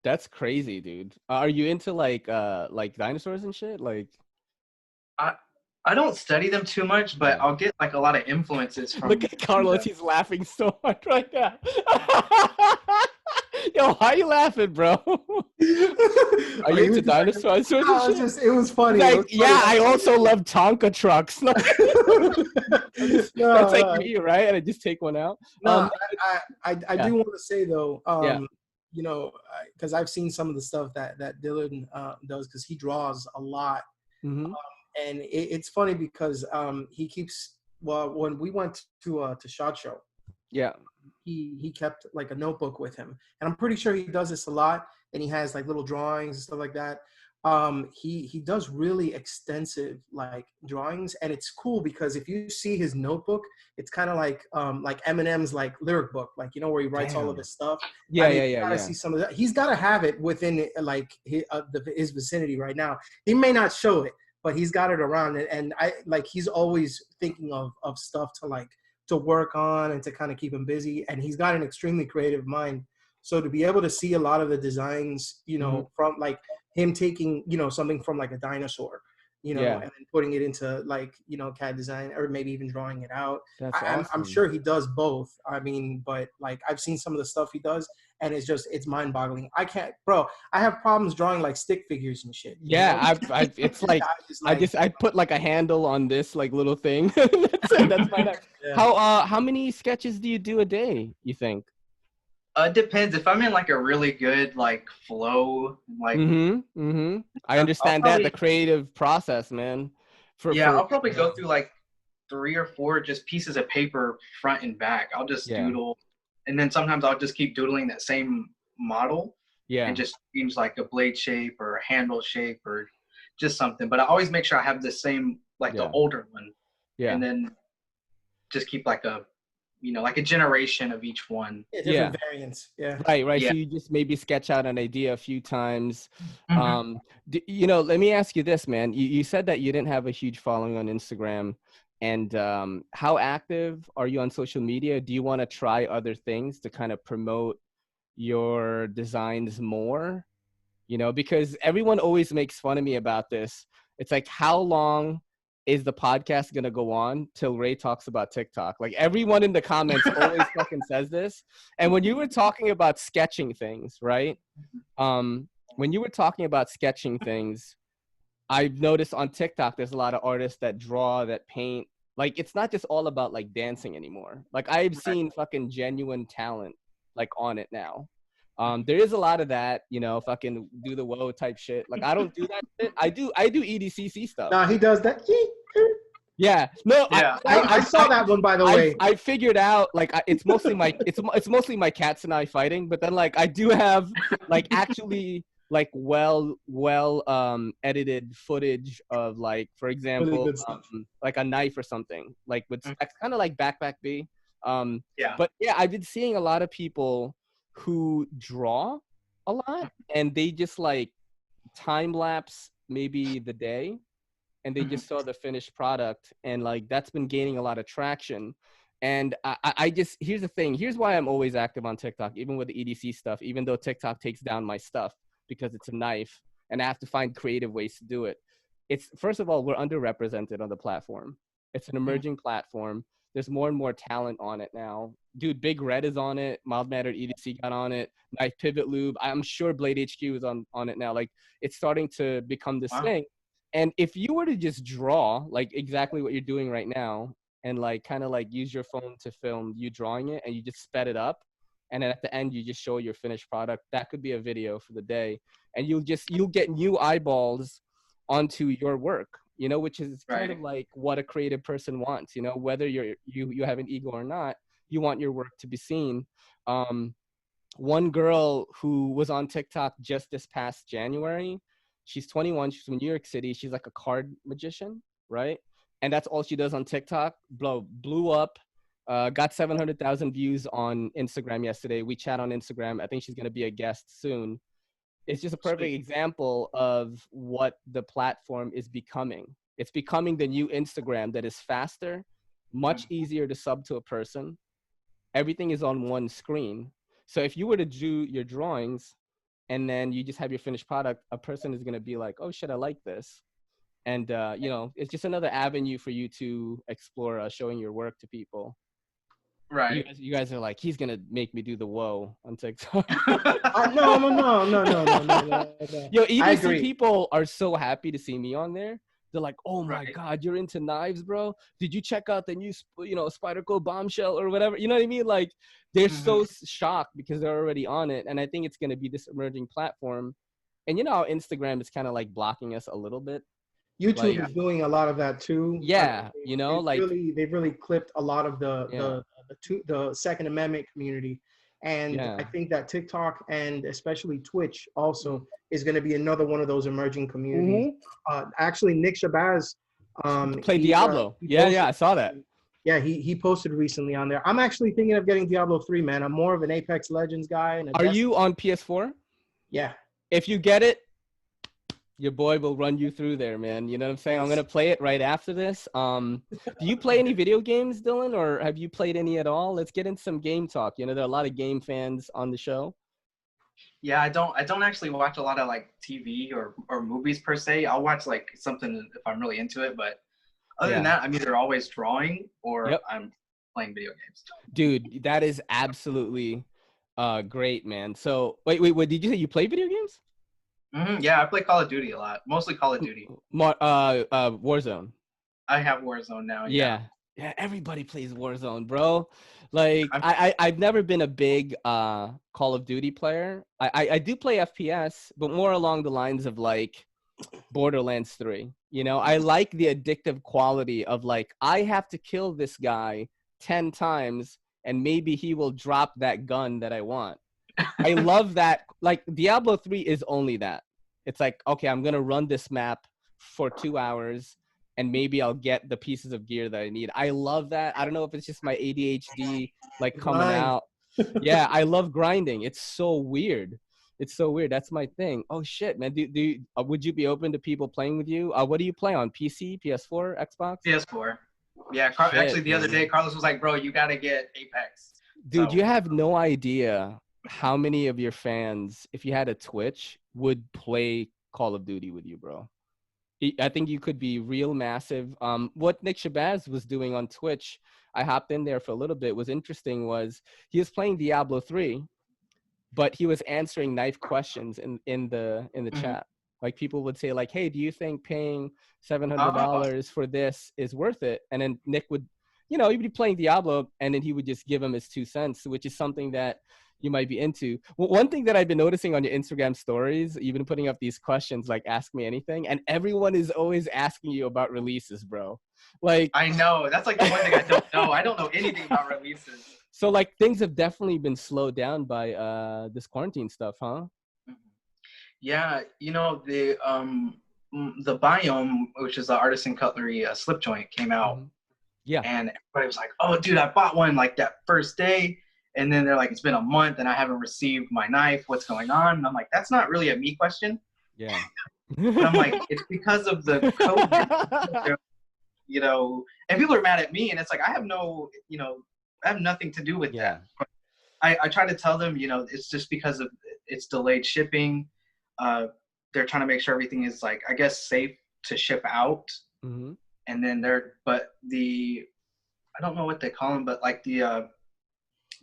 That's crazy, dude. Are you into like dinosaurs and shit? Like, I don't study them too much, but I'll get like a lot of influences from. Look at Carlos, he's laughing so hard right now. Yo, why are you laughing, bro? Are you into dinosaurs? It was funny. Like, I also love Tonka Trucks. That's like me, right? And I just take one out. No, I do want to say though, you know, because I've seen some of the stuff that Dylan does, because he draws a lot. Mm-hmm. And it's funny because he keeps, when we went to SHOT Show, he kept like a notebook with him, and I'm pretty sure he does this a lot. and he has like little drawings and stuff like that. He does really extensive like drawings, and it's cool because if you see his notebook, it's kind of like Eminem's like lyric book, like, you know, where he writes all of his stuff. Yeah, I mean, yeah. you gotta see some of that. He's got to have it within like his vicinity right now. He may not show it, but he's got it around, and I like he's always thinking of stuff to work on and to kind of keep him busy, and he's got an extremely creative mind. So to be able to see a lot of the designs, you know, from like him taking, you know, something from like a dinosaur, you know, and then putting it into like, you know, CAD design, or maybe even drawing it out. That's awesome. I'm sure he does both. I mean, but like I've seen some of the stuff he does, and it's mind boggling. I can't, bro. I have problems drawing like stick figures and shit. Yeah, it's like I put like a handle on this like little thing. That's my How many sketches do you do a day, you think? It depends. If I'm in like a really good like flow, like I understand that the creative process, man. I'll probably go through like 3 or 4 just pieces of paper front and back. I'll just doodle, and then sometimes I'll just keep doodling that same model. And just change like a blade shape or a handle shape or just something. But I always make sure I have the same, like the older one. And then just keep like a, you know, like a generation of each one. Different variants. Right. So you just maybe sketch out an idea a few times. You know, let me ask you this, man. You said that you didn't have a huge following on Instagram. And how active are you on social media? Do you want to try other things to kind of promote your designs more? You know, because everyone always makes fun of me about this. It's like, how long is the podcast going to go on till Ray talks about TikTok? Like everyone in the comments always fucking says this. And when you were talking about sketching things, right? When you were talking about sketching things, I've noticed on TikTok, there's a lot of artists that draw, that paint. Like, it's not just all about like dancing anymore. Like I've seen fucking genuine talent like on it now. There is a lot of that, you know, fucking do the whoa type shit. Like I don't do that shit. I do EDCC stuff. No, he does that. Yeah. No, I saw that one, by the way. I figured out like it's mostly my it's mostly my cats and I fighting, but then like I do have like actually like well edited footage of like, for example, really like a knife or something, like with kind of like backpack B. But yeah, I've been seeing a lot of people who draw a lot, and they just like time lapse maybe the day, and they just saw the finished product, and like that's been gaining a lot of traction. And I just, here's the thing, here's why I'm always active on TikTok, even with the EDC stuff, even though TikTok takes down my stuff because it's a knife and I have to find creative ways to do it. It's, first of all, we're underrepresented on the platform. It's an emerging platform. There's more and more talent on it now. Dude, Big Red is on it. Mild Mannered EDC got on it. Knife Pivot Lube. I'm sure Blade HQ is on it now. Like, it's starting to become this thing. And if you were to just draw, like exactly what you're doing right now, and like kind of like use your phone to film you drawing it, and you just sped it up, and then at the end you just show your finished product, that could be a video for the day. And you'll get new eyeballs onto your work, you know, which is kind of like what a creative person wants, you know, whether you have an ego or not, you want your work to be seen. One girl who was on TikTok just this past January, she's 21, she's from New York City, she's like a card magician, right? And that's all she does on TikTok. Blew up, got 700,000 views on Instagram yesterday. We chat on Instagram. I think she's going to be a guest soon. It's just a perfect example of what the platform is becoming. It's becoming the new Instagram that is faster, much easier to sub to a person. Everything is on one screen. So if you were to do your drawings and then you just have your finished product, a person is going to be like, oh shit, I like this. And, you know, it's just another avenue for you to explore showing your work to people. Right. You guys are like, he's going to make me do the whoa on TikTok. No. Yo, EDC people are so happy to see me on there. They're like, oh my God, you're into knives, bro. Did you check out the new, you know, Spyderco bombshell or whatever? You know what I mean? Like, they're so shocked because they're already on it. And I think it's going to be this emerging platform. And you know how Instagram is kind of like blocking us a little bit? YouTube is doing a lot of that too. Yeah, you know, they've really clipped a lot of the Second Amendment community, And I think that TikTok and especially Twitch also is going to be another one of those emerging communities. Actually, Nick Shabazz played Diablo. I saw that. Yeah, he posted recently on there. I'm actually thinking of getting Diablo 3, man. I'm more of an Apex Legends guy. And Are you on PS4? Yeah. If you get it, your boy will run you through there, man. You know what I'm saying? Yes. I'm going to play it right after this. Do you play any video games, Dylan, or have you played any at all? Let's get into some game talk. You know, there are a lot of game fans on the show. Yeah, I don't actually watch a lot of like TV or movies per se. I'll watch like something if I'm really into it, but other than that, I'm either always drawing or I'm playing video games. Dude, that is absolutely great, man. So wait, did you say you play video games? Yeah, I play Call of Duty a lot. Mostly Call of Duty. Warzone. I have Warzone now. Yeah, everybody plays Warzone, bro. Like I've never been a big Call of Duty player. I do play FPS, but more along the lines of like Borderlands 3. You know, I like the addictive quality of like, I have to kill this guy 10 times and maybe he will drop that gun that I want. I love that. Like Diablo 3 is only that. It's like, okay, I'm going to run this map for 2 hours and maybe I'll get the pieces of gear that I need. I love that. I don't know if it's just my ADHD like coming out. Yeah, I love grinding. It's so weird. It's so weird. That's my thing. Oh shit, man. Would you be open to people playing with you? What do you play on? PC, PS4, Xbox? PS4. Yeah, actually the other day, Carlos was like, bro, you got to get Apex. Dude, you have no idea how many of your fans, if you had a Twitch, would play Call of Duty with you, bro. I think you could be real massive. What Nick Shabazz was doing on Twitch, I hopped in there for a little bit, was interesting was he was playing Diablo 3, but he was answering knife questions in the chat. Like people would say like, hey, do you think paying $700 for this is worth it? And then Nick would, you know, he'd be playing Diablo and then he would just give him his 2 cents, which is something that you might be into. Well, one thing that I've been noticing on your Instagram stories, you've been putting up these questions like ask me anything, and everyone is always asking you about releases, bro. Like I know. That's like the one thing I don't know. I don't know anything about releases. So like things have definitely been slowed down by this quarantine stuff, huh? Yeah, you know, the Biome, which is the artisan cutlery slip joint, came out. Yeah. And everybody was like, oh, dude, I bought one like that first day. And then they're like, it's been a month and I haven't received my knife. What's going on? And I'm like, that's not really a me question. Yeah. But I'm like, it's because of the COVID, you know, and people are mad at me. And it's like, I have no, you know, I have nothing to do with that. But I try to tell them, you know, it's just because of it's delayed shipping. They're trying to make sure everything is like, I guess, safe to ship out. And then I don't know what they call them, but like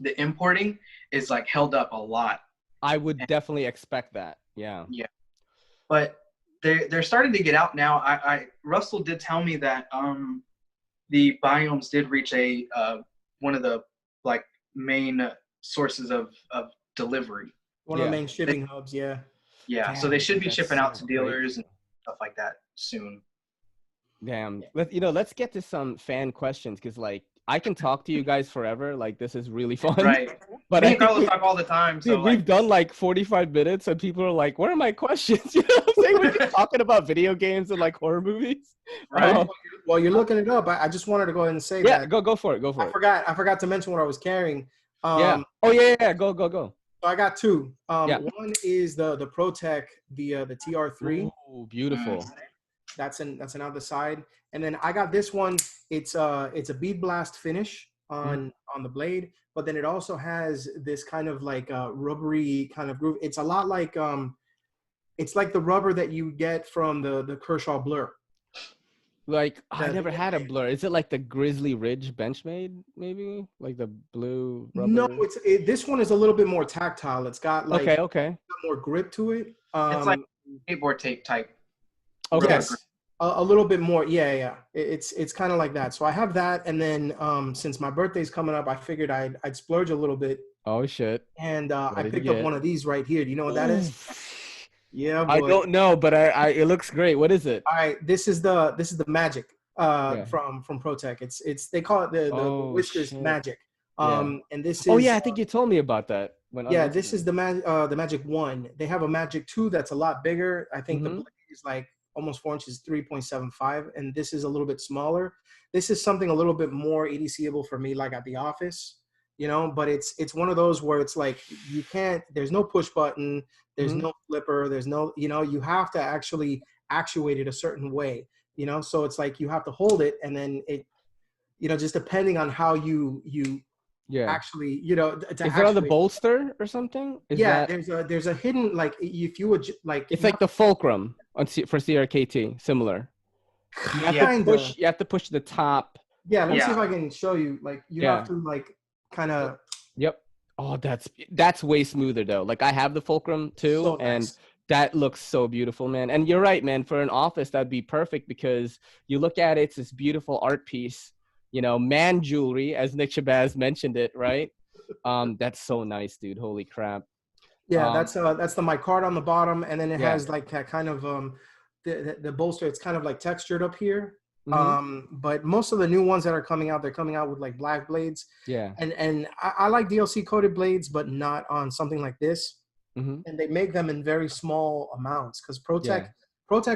the importing is like held up a lot. I would definitely expect that. Yeah. Yeah. But they're starting to get out now. Russell did tell me that the Biomes did reach one of the like main sources of delivery. One of the main shipping hubs, yeah. Yeah, damn, so they should be shipping out to dealers and stuff like that soon. Damn. Let's get to some fan questions because like I can talk to you guys forever. Like this is really fun. Right. But me and Carlos talk all the time. So dude, we've done like 45 minutes and people are like, what are my questions? You know what I'm saying? We're just talking about video games and like horror movies. Right. Well, you're looking it up. I just wanted to go ahead and say that. Yeah, go for it. I forgot to mention what I was carrying. Yeah. Oh yeah. Go. So I got two. One is the ProTech, the TR3. Oh, beautiful. That's another side. And then I got this one. It's a bead blast finish on the blade, but then it also has this kind of like rubbery kind of groove. It's a lot like it's like the rubber that you get from the Kershaw Blur. Like I never had a Blur. Is it like the Grizzly Ridge Benchmade, maybe like the blue rubber? No, this one is a little bit more tactile. It's got like okay. more grip to it. It's like skateboard tape type. Okay. Yes, a little bit more. Yeah. It's kind of like that. So I have that, and then since my birthday's coming up, I figured I'd splurge a little bit. Oh shit! And I picked up one of these right here. Do you know what that is? Yeah, boy. I don't know, but it looks great. What is it? All right, this is the Magic from ProTech. It's they call it the Whiskers Magic. And this is. Oh yeah, I think you told me about that. Yeah, this is the Magic 1. They have a Magic 2 that's a lot bigger. I think the blade is like almost 4 inches, 3.75, and this is a little bit smaller. This is something a little bit more EDCable for me, like at the office, you know. But it's one of those where it's like you can't. There's no push button. There's no flipper. There's no, you know, you have to actually actuate it a certain way, you know. So it's like you have to hold it, and then it, you know, just depending on how you actually, you know, is there on the bolster or something? There's a hidden, like, if you would like, it's like the fulcrum on for CRKT, similar. You have to push the top. Yeah, let me see if I can show you. Like, you have to like kind of. Yep. Oh, that's way smoother though. Like, I have the fulcrum too, so nice. And that looks so beautiful, man. And you're right, man. For an office, that'd be perfect because you look at it, it's this beautiful art piece. You know, man jewelry, as Nick Shabazz mentioned it, right? That's so nice, dude. Holy crap. Yeah, that's the mic on the bottom, and then it has like that kind of the bolster. It's kind of like textured up here. But most of the new ones that are coming out, they're coming out with like black blades. Yeah. And I like DLC coated blades, but not on something like this. And they make them in very small amounts because ProTech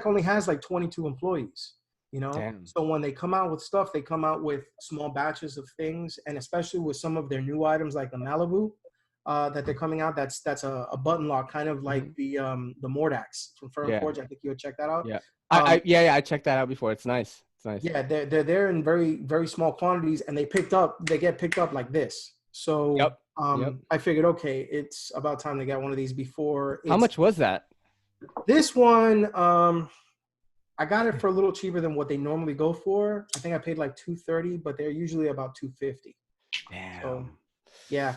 only has like 22 employees. You know, so when they come out with stuff, they come out with small batches of things, and especially with some of their new items like the Malibu that they're coming out. That's a button lock, kind of like the Mordax from Firm Forge. I think you would check that out. Yeah, I checked that out before. It's nice. It's nice. Yeah, they're there in very, very small quantities, and they get picked up like this. So I figured, okay, it's about time to get one of these before. How much was that? This one, I got it for a little cheaper than what they normally go for. I think I paid like $230, but they're usually about $250. Damn. So, yeah.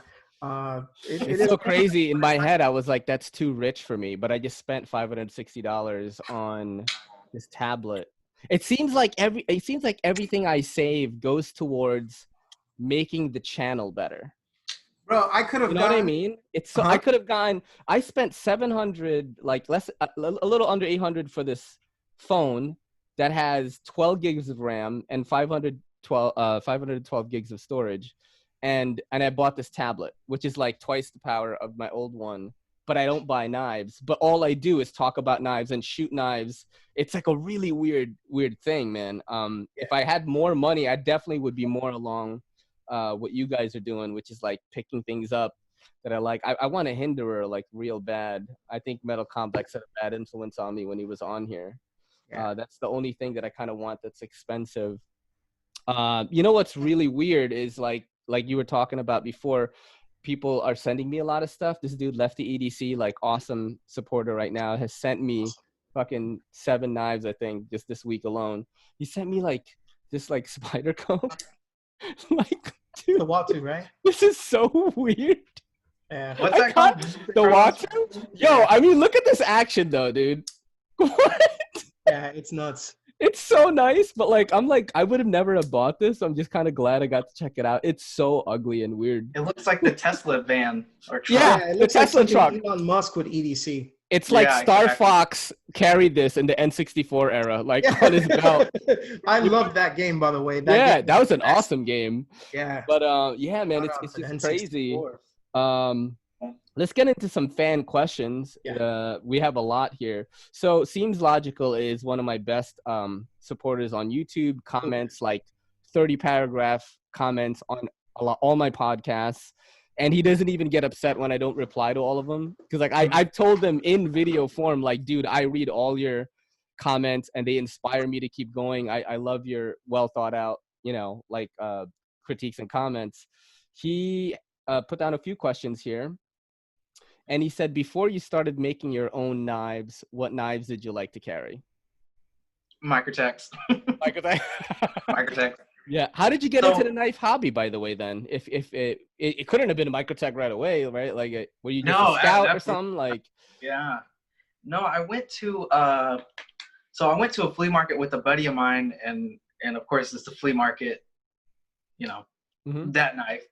It's so crazy. In my head, I was like, that's too rich for me. But I just spent $560 on this tablet. It seems like everything I save goes towards making the channel better. Bro, I could have. You know what I mean? It's so I could have gone. I spent $700, like a little under $800 for this phone that has 12 gigs of RAM and 512 gigs of storage, and I bought this tablet, which is like twice the power of my old one. But I don't buy knives. But all I do is talk about knives and shoot knives. It's like a really weird thing, man. If I had more money, I definitely would be more along what you guys are doing, which is like picking things up that I like. I want a Hinderer like real bad. I think Metal Complex had a bad influence on me when he was on here. That's the only thing that I kind of want that's expensive. You know what's really weird is like you were talking about before, people are sending me a lot of stuff. This dude, Lefty EDC, like awesome supporter right now, has sent me fucking 7 knives, I think, just this week alone. He sent me like this like spider comb. Like, dude, the Watu, right? This is so weird. Yeah. What's that called? The Watu? Yo, I mean, look at this action though, dude. What? Yeah, it's nuts. It's so nice, but like I would have never have bought this. I'm just kind of glad I got to check it out. It's so ugly and weird. It looks like the Tesla van or truck. Yeah, it looks the Tesla like truck. Elon Musk with EDC. It's like Star Fox carried this in the N64 era, like on his belt. I loved that game, by the way. That was an awesome game. Yeah. But yeah, man, it's just crazy. Let's get into some fan questions. We have a lot here. So Seems Logical is one of my best supporters on YouTube. Comments like 30 paragraph comments on all my podcasts. And he doesn't even get upset when I don't reply to all of them. Because like I've told them in video form, like, dude, I read all your comments and they inspire me to keep going. I love your well thought out, you know, like critiques and comments. He put down a few questions here. And he said, before you started making your own knives, what knives did you like to carry? Microtechs. Microtech. Yeah. How did you get into the knife hobby, by the way, then? If it couldn't have been a Microtech right away, right? Like, were you just a scout or something? Like, yeah. No, I went to a flea market with a buddy of mine, and of course it's the flea market, you know, that knife.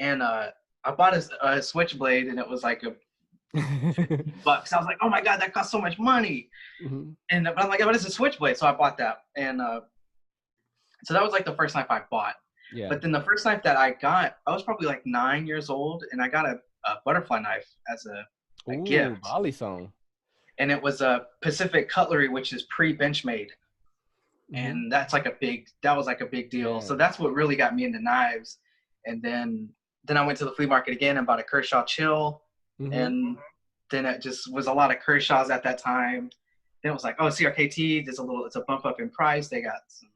And I bought a switchblade, and it was like $50. I was like, oh my God, that costs so much money. And but I'm like, what is a switchblade? So I bought that. And so that was like the first knife I bought. Yeah. But then the first knife that I got, I was probably like 9 years old, and I got a butterfly knife as a gift. Bali song. And it was a Pacific Cutlery, which is pre-Benchmade. And that's like that was like a big deal. So that's what really got me into knives. And then I went to the flea market again and bought a Kershaw Chill. And then it just was a lot of Kershaws at that time. Then it was like, oh, CRKT, it's a bump up in price. They got some,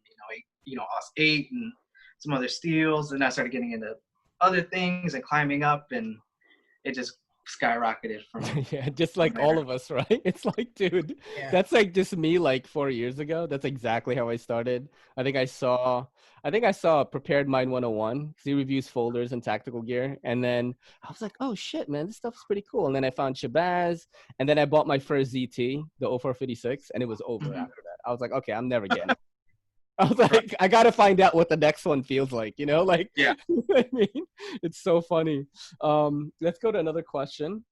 OS 8 and some other steels. And I started getting into other things and climbing up, and it just skyrocketed from yeah, just like all of us, right? It's like, dude, that's like just me like 4 years ago. That's exactly how I started. I think I saw Prepared Mind 101 because he reviews folders and tactical gear, and then I was like, oh shit, man, this stuff's pretty cool. And then I found Shabazz, and then I bought my first ZT, the 0456, and it was over after that. I was like, okay, I'm never getting it. I was like, I gotta find out what the next one feels like, like, yeah. I mean, it's so funny. Let's go to another question.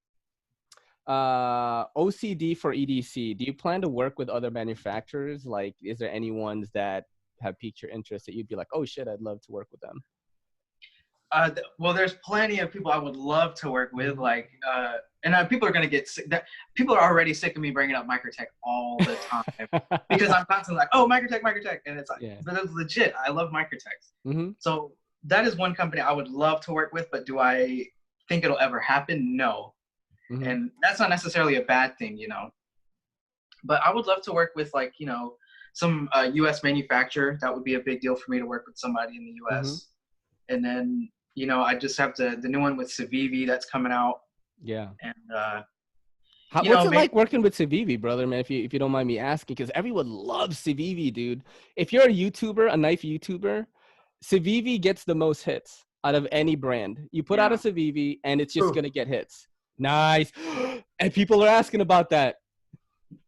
OCD for EDC. Do you plan to work with other manufacturers? Like, is there any ones that have piqued your interest that you'd be like, oh shit, I'd love to work with them? Well, there's plenty of people I would love to work with, like, and people are gonna get sick. People are already sick of me bringing up Microtech all the time because I'm constantly like, oh, Microtech, and it's like, but it's legit. I love Microtechs. So that is one company I would love to work with, but do I think it'll ever happen? No, and that's not necessarily a bad thing, But I would love to work with, like, some U.S. manufacturer. That would be a big deal for me to work with somebody in the U.S. And then, I just have the new one with Civivi that's coming out. Yeah. And what's it like working with Civivi, brother, man? If you don't mind me asking, because everyone loves Civivi, dude. If you're a YouTuber, a knife YouTuber, Civivi gets the most hits out of any brand. You put out a Civivi, and it's just gonna get hits. Nice. And people are asking about that.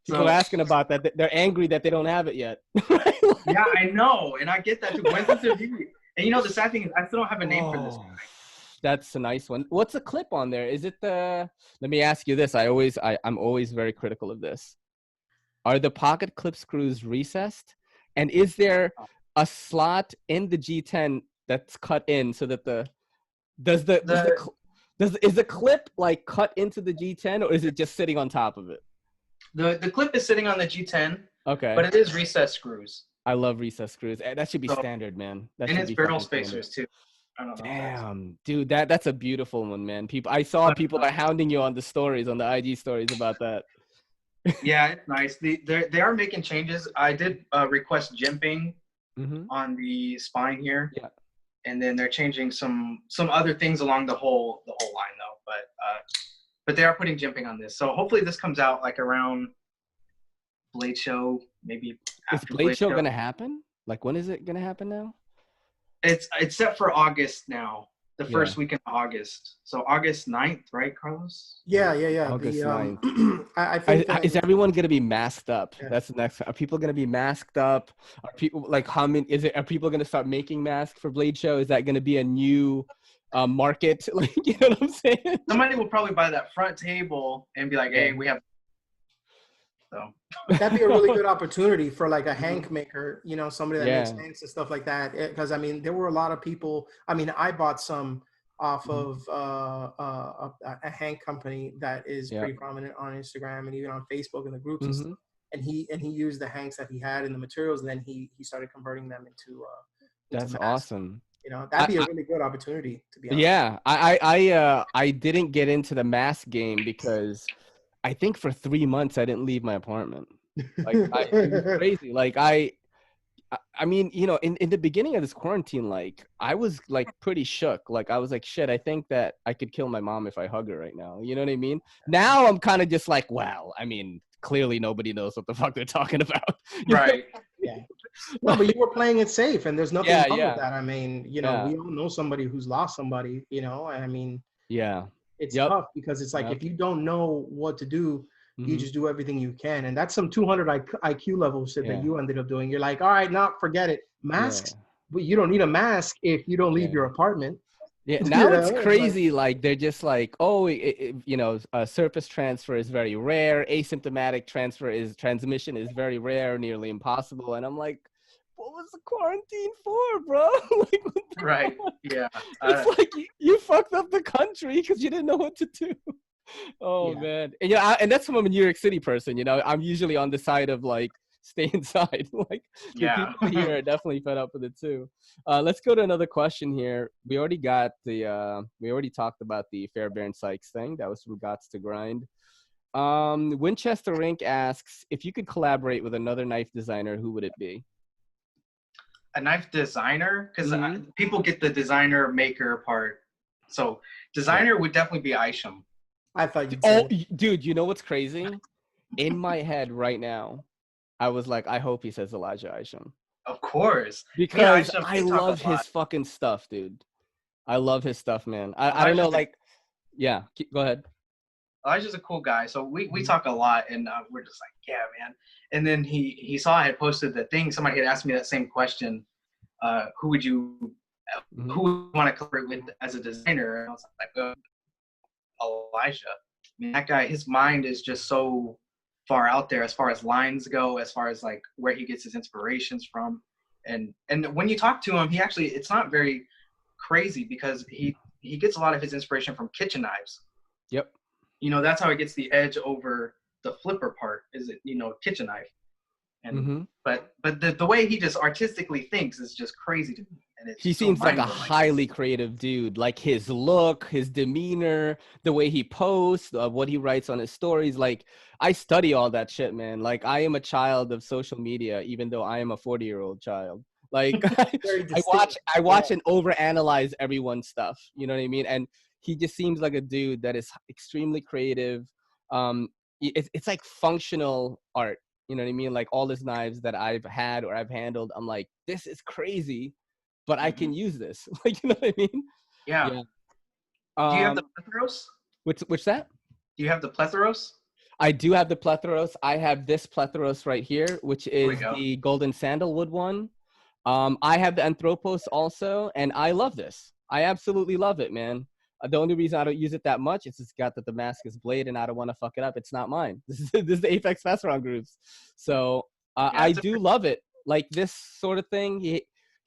People are asking about that. They're angry that they don't have it yet. Yeah, I know, and I get that too. When's the Civivi? And the sad thing is, I still don't have a name for this. That's a nice one. What's the clip on there? Is it the? Let me ask you this. I'm always very critical of this. Are the pocket clip screws recessed? And is there a slot in the G10 that's cut in so that is the clip like cut into the G10, or is it just sitting on top of it? The clip is sitting on the G10. Okay. But it is recessed screws. I love recessed screws. That should be standard, man. And it's barrel spacers too. I don't know. Damn, dude, that's a beautiful one, man. I saw people are hounding you on the stories, on the IG stories about that. Yeah, it's nice. They are making changes. I did request jimping on the spine here. Yeah. And then they're changing some other things along the whole line though. But they are putting jimping on this. So hopefully this comes out like around Blade Show, maybe after Is Blade Show gonna happen? Like, when is it gonna happen now? It's set for August now, the first week in August. So August 9th, right, Carlos? Yeah. August 9th. I think is everyone gonna be masked up? Yeah. That's the next. Are people gonna be masked up? Are people like how many? Are people gonna start making masks for Blade Show? Is that gonna be a new market? Like, you know what I'm saying? Somebody will probably buy that front table and be like, "Hey, we have." So that'd be a really good opportunity for like a hank maker, somebody that makes hanks and stuff like that. Because I mean, there were a lot of people. I mean, I bought some off of a hank company that is pretty prominent on Instagram and even on Facebook in the groups and stuff. And he used the hanks that he had in the materials, and then he started converting them into that's awesome. That'd be a really good opportunity, to be honest. Yeah, I didn't get into the mask game because I think for 3 months I didn't leave my apartment. Like, it was crazy. Like, I mean, in the beginning of this quarantine, like, I was like pretty shook. Like, I was like, shit, I think that I could kill my mom if I hug her right now. You know what I mean? Now I'm kind of just like, well, I mean, clearly nobody knows what the fuck they're talking about. Right. Yeah. No, but you were playing it safe, and there's nothing wrong with that. I mean, we all know somebody who's lost somebody, and I mean, it's tough because it's like if you don't know what to do, you just do everything you can. And that's some 200 IQ level shit that you ended up doing. You're like, all right, now forget it. Masks, but you don't need a mask if you don't leave your apartment. Yeah, now it's crazy. Like, they're just like, oh, surface transfer is very rare. Asymptomatic transmission is very rare, nearly impossible. And I'm like, what was the quarantine for, bro? Like, right. Yeah. It's like you fucked up the country because you didn't know what to do. Oh man. And and that's from a New York City person, I'm usually on the side of like stay inside. Like the people here are definitely fed up with it too. Let's go to another question here. We already talked about the Fairbairn Sykes thing. That was from Gots to Grind. Winchester Rink asks, if you could collaborate with another knife designer, who would it be? A knife designer? Because people get the designer maker part. So designer would definitely be Isham. I thought you'd say dude, you know what's crazy? In my head right now, I was like, I hope he says Elijah Isham. Of course. Because I love his fucking stuff, dude. I love his stuff, man. I don't know, like, go ahead. Elijah's a cool guy. So we talk a lot, and we're just like, yeah, man. And then he saw I had posted the thing. Somebody had asked me that same question. Who would you want to collaborate with as a designer? And I was like, Elijah. I mean, that guy, his mind is just so far out there as far as lines go, as far as like where he gets his inspirations from. And when you talk to him, he actually, it's not very crazy because he gets a lot of his inspiration from kitchen knives. Yep. That's how he gets the edge over the flipper part, is it, kitchen knife. And but the way he just artistically thinks is just crazy to me. And he seems like a highly creative dude. Like his look, his demeanor, the way he posts, what he writes on his stories. Like I study all that shit, man. Like I am a child of social media, even though I am a 40-year-old child. Like I watch and overanalyze everyone's stuff. You know what I mean? And he just seems like a dude that is extremely creative. It's like functional art. You know what I mean? Like all his knives that I've had or I've handled, I'm like, this is crazy, but I can use this. Like, you know what I mean? Yeah. Do you have the Plethoros? Which that? Do you have the Plethoros? I do have the Plethoros. I have this Plethoros right here, which is the golden sandalwood one. I have the Anthropos also, and I love this. I absolutely love it, man. The only reason I don't use it that much is it's got the Damascus blade, and I don't want to fuck it up. It's not mine. This is the Apex Fast Round Groups. So I do love it. Like this sort of thing.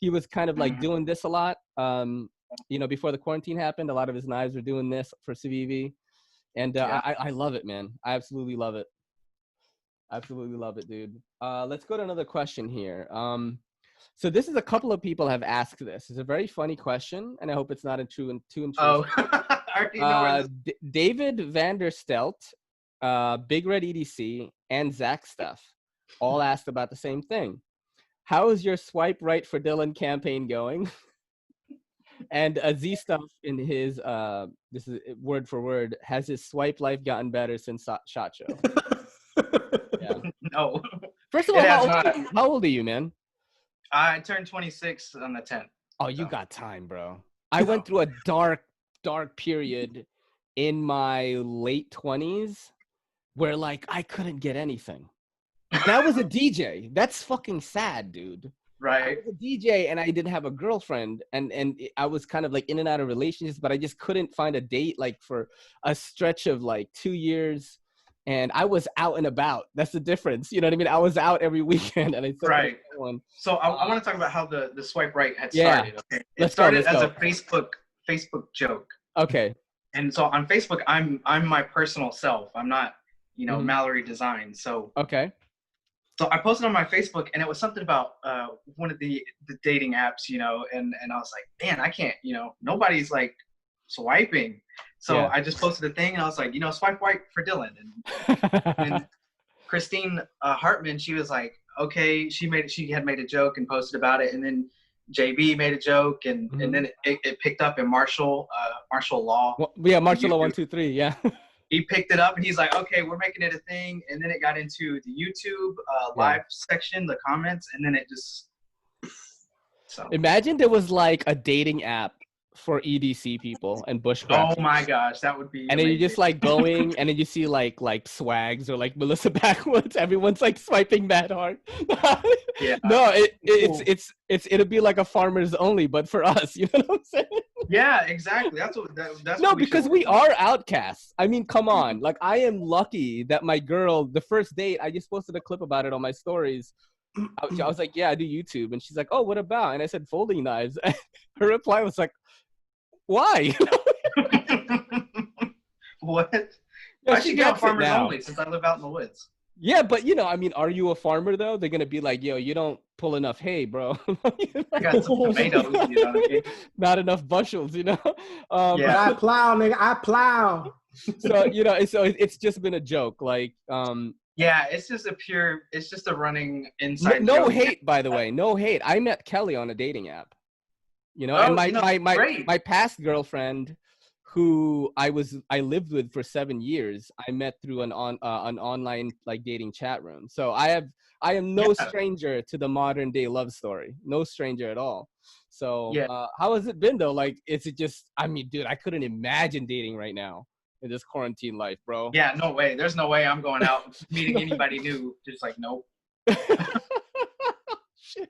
He was kind of like doing this a lot. Before the quarantine happened, a lot of his knives were doing this for CVV. And I love it, man. I absolutely love it. Absolutely love it, dude. Let's go to another question here. So this is a couple of people have asked this. It's a very funny question, and I hope it's not too intrusive. Oh, I already know David Vanderstelt, Big Red EDC, and Zach Stuff all asked about the same thing. How is your swipe right for Dylan campaign going? And Z Stuff in his, this is word for word, has his swipe life gotten better since SHOT Show? Yeah. No. First of all, how old are you, man? I turned 26 on the 10th. Oh, you got time, bro. I went through a dark period in my late 20s where, like, I couldn't get anything. And I was a DJ. That's fucking sad, dude. Right. I was a DJ and I didn't have a girlfriend. And I was kind of, like, in and out of relationships, but I just couldn't find a date, like, for a stretch of, like, 2 years. And I was out and about. That's the difference. You know what I mean? I was out every weekend. And right. So I want to talk about how the swipe right had started. Okay. It started as a Facebook joke. Okay. And so on Facebook, I'm my personal self. I'm not, Mallery Design. So okay. So I posted on my Facebook, and it was something about one of the dating apps, and I was like, man, I can't, nobody's like swiping. So I just posted a thing, and I was like, swipe right for Dylan. And Christine Hartman, she was like, okay, she had made a joke and posted about it, and then JB made a joke, and then it picked up in Marshall Law. Well, Marshall Law 123, yeah. He picked it up, and he's like, okay, we're making it a thing, and then it got into the YouTube live section, the comments, and then it just. So. Imagine there was like a dating app for EDC people and bushcrafters. Oh my gosh, that would be. And then you're just like going, and then you see like Swags or like Melissa Backwoods. Everyone's like swiping mad hard. Yeah. No, it'll be like a farmers only, but for us, you know what I'm saying? Yeah, exactly. That's no, because we are outcasts. I mean, come on. Like I am lucky that my girl, the first date, I just posted a clip about it on my stories. I was like, yeah, I do YouTube. And she's like, oh, what about? And I said, folding knives. Her reply was like, why? What? Yeah, I she should get on gets it Farmers now. Only since I live out in the woods. Yeah, but I mean, are you a farmer though? They're gonna be like, yo, you don't pull enough hay, bro. I got some tomatoes, you know what I mean? Not enough bushels, Yeah. But I plow, nigga. I plow. So it's just been a joke, like yeah, it's just a running inside no joke. hate, by the way, no hate. I met Kelly on a dating app, and my past girlfriend, who I lived with for 7 years, I met through an online like dating chat room. So I am no stranger to the modern day love story, no stranger at all. So how has it been though? Like, is it just? I mean, dude, I couldn't imagine dating right now in this quarantine life, bro. Yeah, no way. There's no way I'm going out meeting anybody new. Just like, nope. Shit.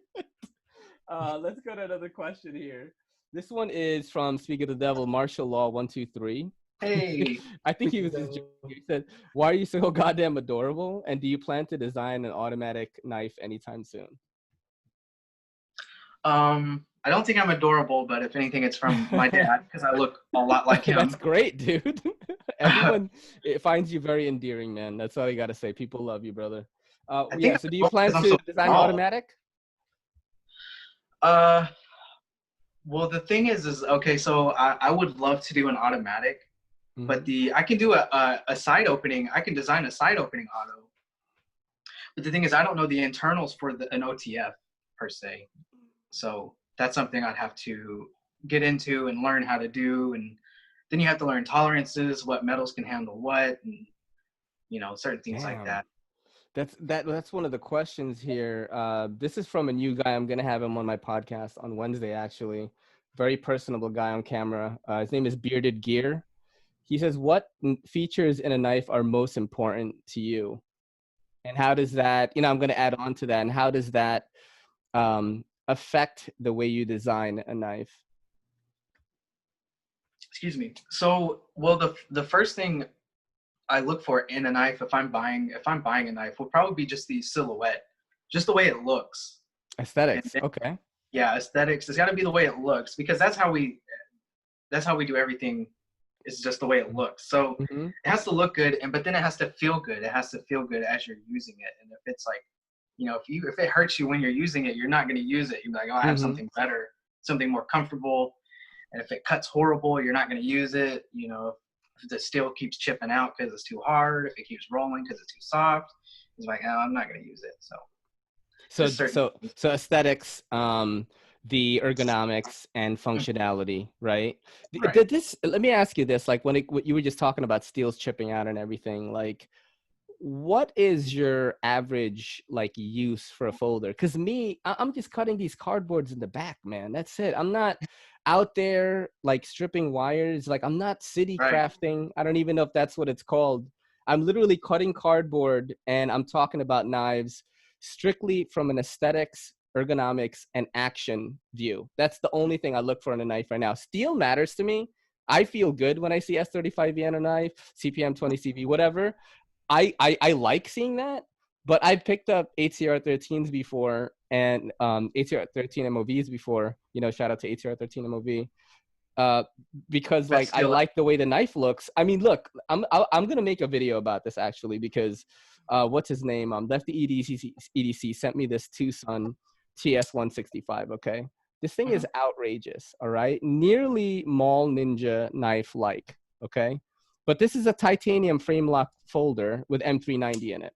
Let's go to another question here. This one is from Speak of the Devil, Martial Law 123. Hey. I think he was just joking. He said, why are you so goddamn adorable? And do you plan to design an automatic knife anytime soon? I don't think I'm adorable, but if anything, it's from my dad because I look a lot like him. That's great, dude. Everyone finds you very endearing, man. That's all you got to say. People love you, brother. So do you plan to design automatic? Well, the thing is okay. So I would love to do an automatic, but I can do a side opening. I can design a side opening auto. But the thing is, I don't know the internals for an OTF per se. So that's something I'd have to get into and learn how to do. And then you have to learn tolerances, what metals can handle what, and certain things like that. That's one of the questions here. This is from a new guy. I'm gonna have him on my podcast on Wednesday, actually. Very personable guy on camera. His name is Bearded Gear. He says, what features in a knife are most important to you? And how does that, I'm gonna add on to that. And how does that affect the way you design a knife? Excuse me. So, well, the first thing I look for in a knife, if I'm buying a knife, will probably be just the silhouette, just the way it looks. Aesthetics. Okay. Yeah, aesthetics. It's got to be the way it looks because that's how we do everything. It's just the way it looks. So it has to look good, but then it has to feel good. It has to feel good as you're using it. And if it's like, if it hurts you when you're using it, you're not going to use it. You're like, oh, I have something better, something more comfortable. And if it cuts horrible, you're not going to use it. If the steel keeps chipping out because it's too hard, if it keeps rolling because it's too soft, it's like, oh, I'm not going to use it. So aesthetics, the ergonomics and functionality, right? Let me ask you this, like when you were just talking about steels chipping out and everything, like what is your average like use for a folder? Because I'm just cutting these cardboards in the back, man. That's it. I'm not out there like stripping wires. Like I'm not city crafting. I don't even know if that's what it's called. I'm literally cutting cardboard, and I'm talking about knives strictly from an aesthetics, ergonomics, and action view. That's the only thing I look for in a knife right now. Steel matters to me. I feel good when I see S35V on a knife, CPM 20CV, whatever. I like seeing that, but I've picked up ATR 13s before and ATR 13 MOVs before. Shout out to ATR 13 MOV. Because like I like the way the knife looks. I mean, look, I'm gonna make a video about this actually because what's his name? Lefty EDC sent me this Tucson TS165. Okay, this thing is outrageous. All right, nearly Mall Ninja knife like. Okay. But this is a titanium frame lock folder with M390 in it.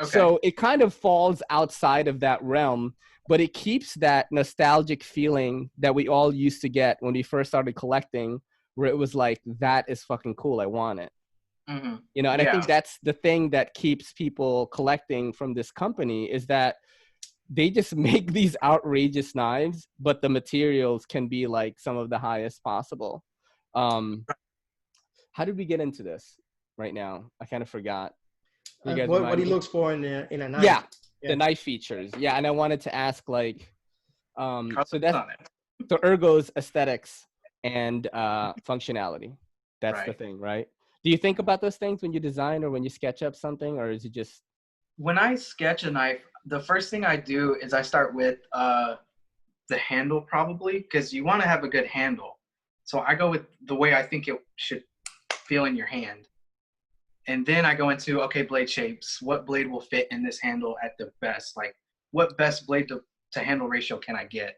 Okay. So it kind of falls outside of that realm, but it keeps that nostalgic feeling that we all used to get when we first started collecting, where it was like, that is fucking cool. I want it. And I think that's the thing that keeps people collecting from this company is that they just make these outrageous knives, but the materials can be like some of the highest possible. How did we get into this right now? I kind of forgot. What he looks for in a knife. Yeah, the knife features. Yeah, and I wanted to ask like, so ergos, aesthetics, and functionality. That's the thing, right? Do you think about those things when you design or when you sketch up something, or is it just? When I sketch a knife, the first thing I do is I start with the handle, probably, because you want to have a good handle. So I go with the way I think it should feel in your hand. And then I go into, okay, blade shapes. What blade will fit in this handle at the best? Like, what best blade to handle ratio can I get?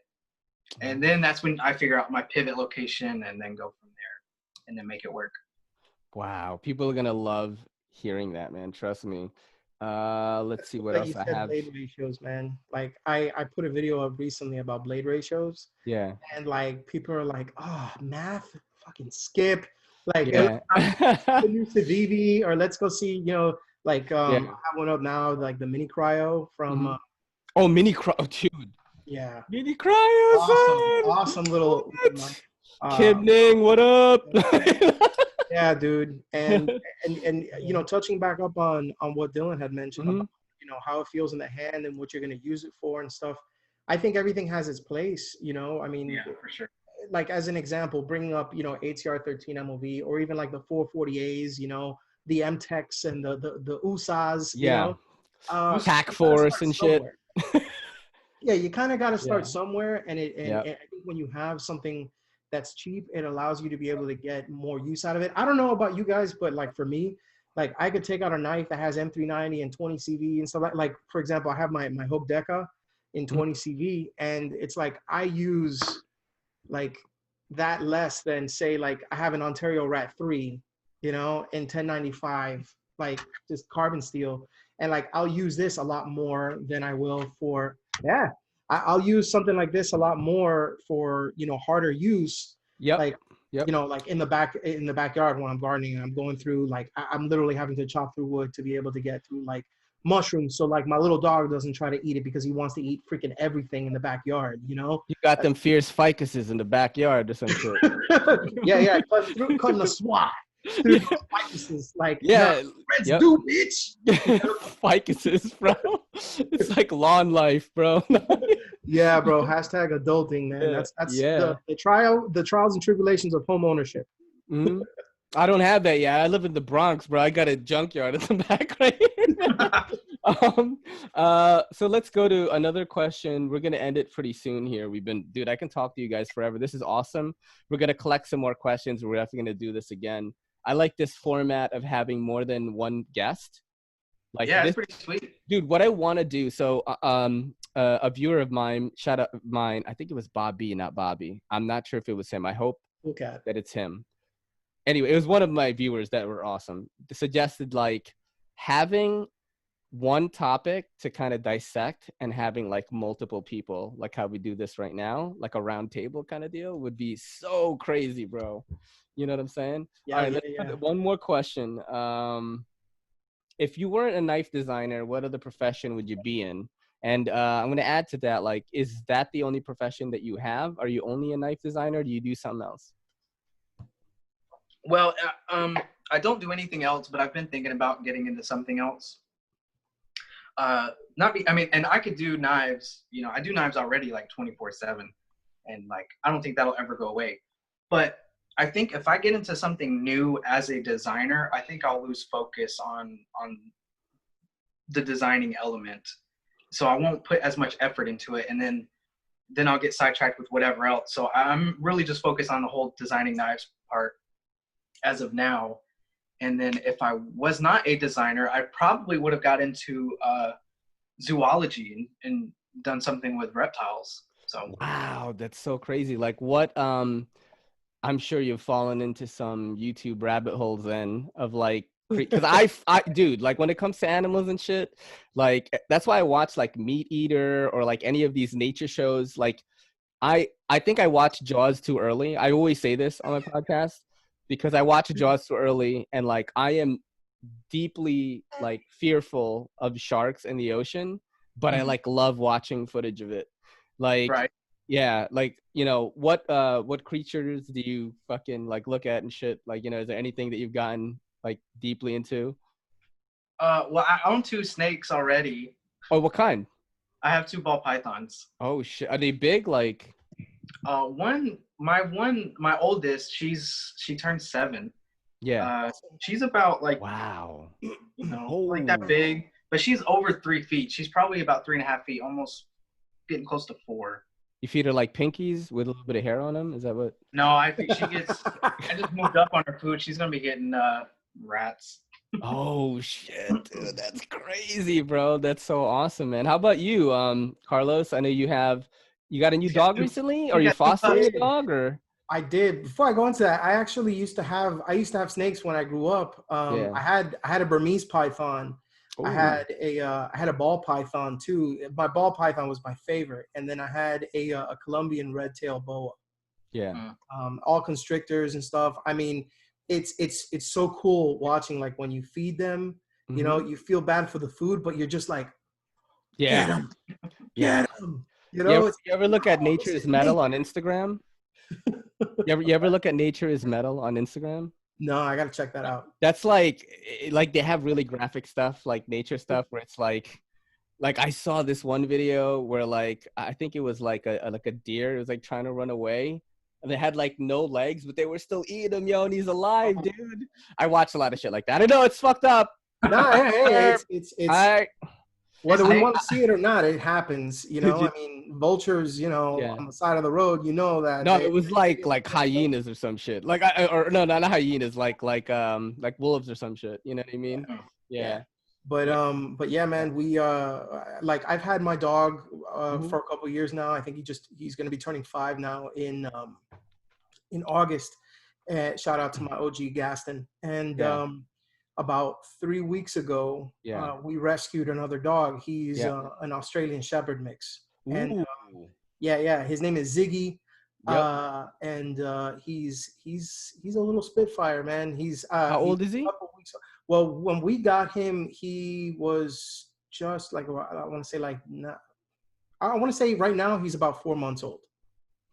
And then that's when I figure out my pivot location and then go from there and then make it work. Wow. People are going to love hearing that, man. Trust me. Let's see what else I have. Blade ratios, man. Like I put a video up recently about blade ratios. Yeah. And like people are like, oh, math, fucking skip. Like yeah. new Civivi, or let's go see, you know, like I have one up now, like the mini cryo from oh, mini cryo, dude. Yeah. Mini cryo. Awesome little Kidning, what up? Yeah, dude. And you know, touching back up on what Dylan had mentioned about, you know, how it feels in the hand and what you're going to use it for and stuff. I think everything has its place, you know. I mean, yeah, for sure. Like as an example, bringing up, you know, ATR 13 MOV, or even like the 440As, you know, the MTECs and the USAs, you know. Pack Force and shit. Yeah, you kind of got to start somewhere, and I think when you have something that's cheap, it allows you to be able to get more use out of it. I don't know about you guys, but like for me, like I could take out a knife that has M390 and 20 CV and stuff like for example, I have my Hope Deca in 20 CV, and it's like I use like that less than, say, like I have an Ontario Rat 3, you know, in 1095, like just carbon steel, and like I'll use this a lot more than I will for I'll use something like this a lot more for, you know, harder use. Like you know, like in the backyard when I'm gardening and I'm going through, like I'm literally having to chop through wood to be able to get through like mushrooms, so like my little dog doesn't try to eat it because he wants to eat freaking everything in the backyard, you know. You got them fierce ficuses in the backyard or some shit. yeah cutting a swat through those ficuses, like let's do, bitch. Ficuses, bro. It's like lawn life, bro. Yeah, bro. Hashtag adulting, man. That's the trials and tribulations of home ownership. I don't have that yet. I live in the Bronx, bro. I got a junkyard at the back right here. So let's go to another question. We're gonna end it pretty soon here. Dude, I can talk to you guys forever. This is awesome. We're gonna collect some more questions. We're definitely gonna do this again. I like this format of having more than one guest. Like, it's pretty sweet, dude. What I want to do. So, a viewer of mine, I think it was Bobby, not Bobby. I'm not sure if it was him. I hope that it's him. Anyway, it was one of my viewers that were awesome. They suggested like having one topic to kind of dissect and having like multiple people, like how we do this right now, like a round table kind of deal would be so crazy, bro. You know what I'm saying? Yeah. All right, one more question. If you weren't a knife designer, what other profession would you be in? And I'm going to add to that, like, is that the only profession that you have? Are you only a knife designer, or do you do something else? Well, I don't do anything else, but I've been thinking about getting into something else. And I could do knives. You know, I do knives already like 24/7, and like I don't think that'll ever go away. But I think if I get into something new as a designer, I think I'll lose focus on the designing element. So I won't put as much effort into it, and then I'll get sidetracked with whatever else. So I'm really just focused on the whole designing knives part as of now. And then if I was not a designer, I probably would have got into zoology and done something with reptiles. So wow, that's so crazy. Like what I'm sure you've fallen into some YouTube rabbit holes then of like, because I dude, like when it comes to animals and shit, like that's why I watch like Meat Eater or like any of these nature shows. Like I think I watched Jaws too early. I always say this on my podcast because I watched Jaws too early, and like I am deeply like fearful of sharks in the ocean, but I like love watching footage of it. Like yeah, like, you know, what creatures do you fucking like look at and shit? Like, you know, is there anything that you've gotten like deeply into? Well, I own 2 snakes already. Oh, what kind? I have 2 ball pythons. Oh shit, are they big? Like my oldest, she turned 7. Yeah. She's about like, wow, you know, like that big. but she's over 3 feet. She's probably about 3.5 feet, almost getting close to 4. You feed her like pinkies with a little bit of hair on them? Is that what? No, I think she gets. I just moved up on her food. She's gonna be getting rats. Oh shit, dude, that's crazy, bro. That's so awesome, man. How about you, Carlos? I know you got a new dog recently, or you fostering a dog, or? I did. Before I go into that, I actually used to have snakes when I grew up. I had a Burmese python. Ooh. I had a ball python too. My ball python was my favorite, and then I had a Colombian red tail boa. Yeah. All constrictors and stuff. I mean, it's so cool watching, like, when you feed them, you know, you feel bad for the food, but you're just like, get them, get them. You know, you ever look at Nature is Metal on Instagram? You ever look at Nature is Metal on Instagram? No, I gotta check that out. That's like they have really graphic stuff, like nature stuff, where it's like I saw this one video where, like, I think it was like a deer. It was like trying to run away, and they had like no legs, but they were still eating him, yo, and he's alive, dude. I watch a lot of shit like that. I know it's fucked up. No, hey, it's whether we want to see it or not, it happens. You know, I mean, vultures, you know, on the side of the road, you know that. No, it was like hyenas or some shit. Like, or no, not hyenas, like wolves or some shit. You know what I mean? Yeah. But yeah, man, we like, I've had my dog for a couple of years now. I think he's going to be turning 5 now in August. Shout out to my OG Gaston. And about 3 weeks ago, we rescued another dog. He's an Australian Shepherd mix. Ooh. And his name is Ziggy. And he's a little Spitfire, man. He's how old is he? Well, when we got him, he was just like, I want to say right now he's about 4 months old.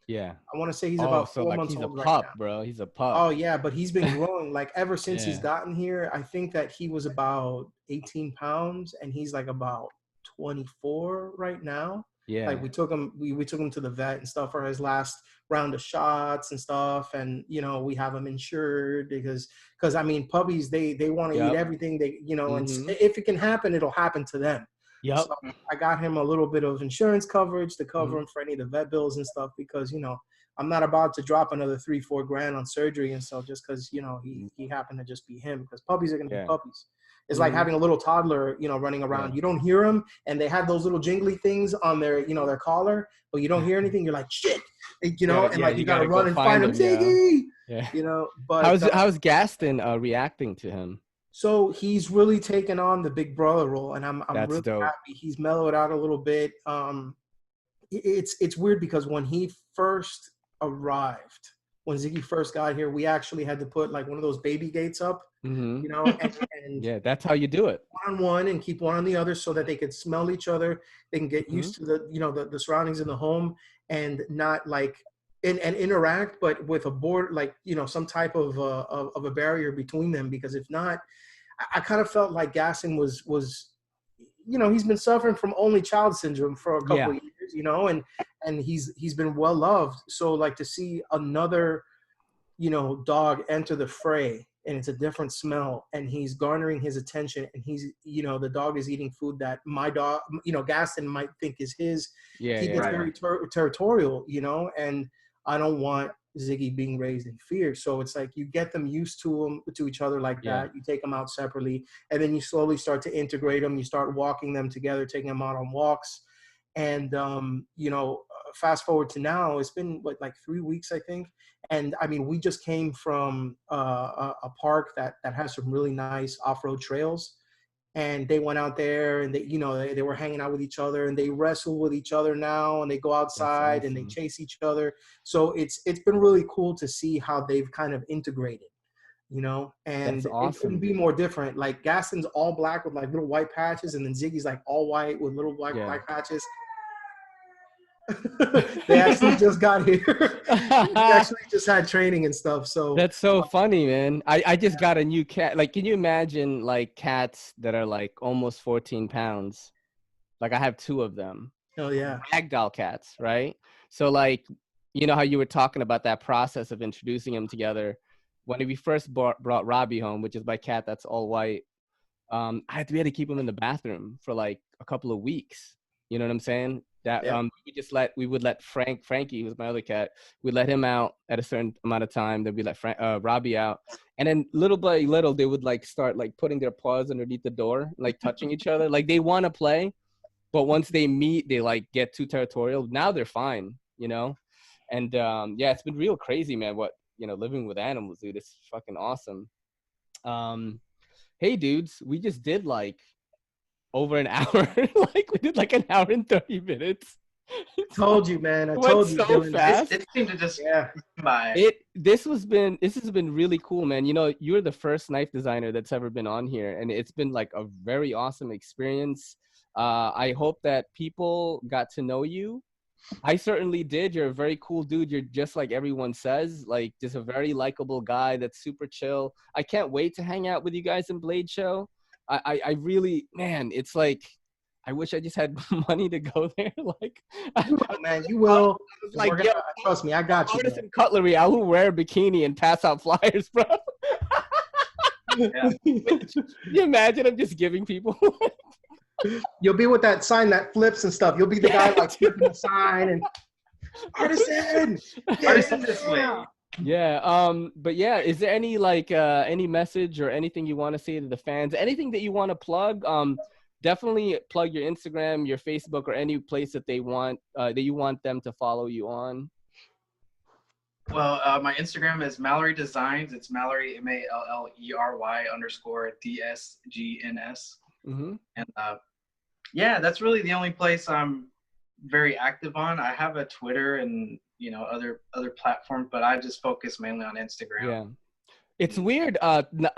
Yeah. I want to say he's about 4 months old right now. He's a pup, bro. He's a pup. Oh yeah, but he's been growing like ever since he's gotten here. I think that he was about 18 pounds, and he's like about 24 right now. Yeah. Like, we took him to the vet and stuff for his last round of shots and stuff, and you know, we have him insured because I mean, puppies, they want to eat everything, they, you know, and if it can happen, it'll happen to them. Yep. So I got him a little bit of insurance coverage to cover him for any of the vet bills and stuff, because, you know, I'm not about to drop another $3-4 grand on surgery and stuff just because, you know, he happened to just be him, because puppies are going to be puppies. It's like having a little toddler, you know, running around. You don't hear them, and they have those little jingly things on their, you know, their collar, but you don't hear anything. You're like, shit, you know, and like you got to run and find him, Ziggy. Yeah. You know, but how's Gaston reacting to him? So he's really taken on the big brother role, and I'm really happy. He's mellowed out a little bit. It's weird because when he first arrived, when Ziggy first got here, we actually had to put like one of those baby gates up, you know, and yeah, that's how you do it. One on one and keep one on the other so that they could smell each other. They can get used to the, you know, the surroundings in the home, and not like and interact, but with a board, like, you know, some type of a barrier between them, because if not, I kind of felt like Gaston was, you know, he's been suffering from only child syndrome for a couple of years, you know, and he's been well loved. So like, to see another, you know, dog enter the fray, and it's a different smell, and he's garnering his attention, and he's, you know, the dog is eating food that my dog, you know, Gaston might think is his. He gets very territorial, you know, and I don't want Ziggy being raised in fear. So it's like, you get them used to each other like that. You take them out separately, and then you slowly start to integrate them. You start walking them together, taking them out on walks. And, you know, fast forward to now, it's been like 3 weeks, I think. And I mean, we just came from a park that has some really nice off-road trails. And they went out there, and they, you know, they were hanging out with each other, and they wrestle with each other now, and they go outside and they chase each other. So it's been really cool to see how they've kind of integrated, you know, and it couldn't be more different. Like, Gaston's all black with like little white patches, and then Ziggy's like all white with little black patches. They actually just got here. They actually just had training and stuff. So that's so funny, man. I just got a new cat. Like, can you imagine like cats that are like almost 14 pounds? Like, I have 2 of them. Oh yeah. Ragdoll cats, right? So like, you know how you were talking about that process of introducing them together. When we first brought Robbie home, which is my cat that's all white, we had to keep him in the bathroom for like a couple of weeks. You know what I'm saying? That we would let Frankie, who's my other cat, we let him out at a certain amount of time. Then we let Robbie out, and then little by little they would like start like putting their paws underneath the door, like touching each other. Like they want to play, but once they meet, they like get too territorial. Now they're fine, you know. And yeah, it's been real crazy, man. What, you know, living with animals, dude, it's fucking awesome. Hey, dudes, we just did like over an hour. Like we did like an hour and 30 minutes. Told you, man. I told you. So fast. It seemed to just This has been really cool, man. You know, you're the first knife designer that's ever been on here, and it's been like a very awesome experience. I hope that people got to know you. I certainly did. You're a very cool dude. You're just like everyone says, like just a very likable guy that's super chill. I can't wait to hang out with you guys in Blade Show. I really, man, it's like, I wish I just had money to go there. Like, you will, man, you will. Like, trust me, I got you. Artisan cutlery. I will wear a bikini and pass out flyers, bro. Yeah. Can you imagine? I'm just giving people. You'll be with that sign that flips and stuff. You'll be the guy like flipping the sign and artisan this way. Yeah. But yeah, is there any like any message or anything you want to say to the fans? Anything that you want to plug? Definitely plug your Instagram, your Facebook, or any place that they want that you want them to follow you on. Well, my Instagram is Mallery Designs. It's Mallery MALLERY_DSGNS. Mm-hmm. And yeah, that's really the only place I'm very active on. I have a Twitter and, you know, other platforms, but I just focus mainly on Instagram. Yeah. It's weird.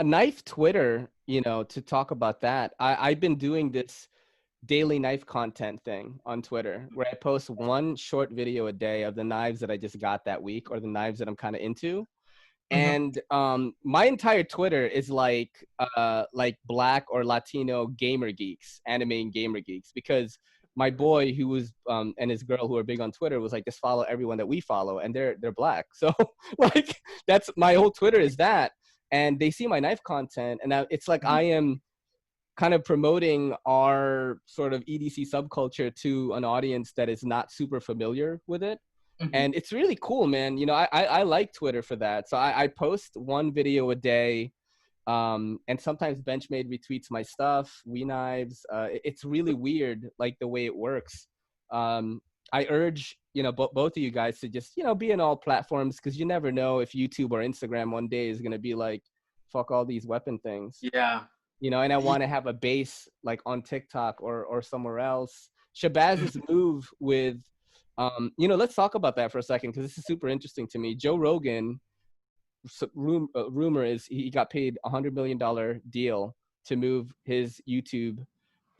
Knife Twitter, you know, to talk about that. I've been doing this daily knife content thing on Twitter where I post one short video a day of the knives that I just got that week or the knives that I'm kind of into. And my entire Twitter is like Black or Latino gamer geeks, anime and gamer geeks, because my boy who was and his girl who are big on Twitter was like, just follow everyone that we follow, and they're Black. So like that's my whole Twitter is that, and they see my knife content, and it's like I am kind of promoting our sort of EDC subculture to an audience that is not super familiar with it. And it's really cool, man. You know, I like Twitter for that. So I post one video a day, and sometimes Benchmade retweets my stuff, We Knives. It's really weird, like the way it works. I urge, you know, both of you guys to just, you know, be in all platforms, because you never know if YouTube or Instagram one day is going to be like, fuck all these weapon things. Yeah. You know, and I want to have a base like on TikTok or somewhere else. Shabazz's move with, you know, let's talk about that for a second, because this is super interesting to me. Joe Rogan, rumor is he got paid $100 million deal to move his YouTube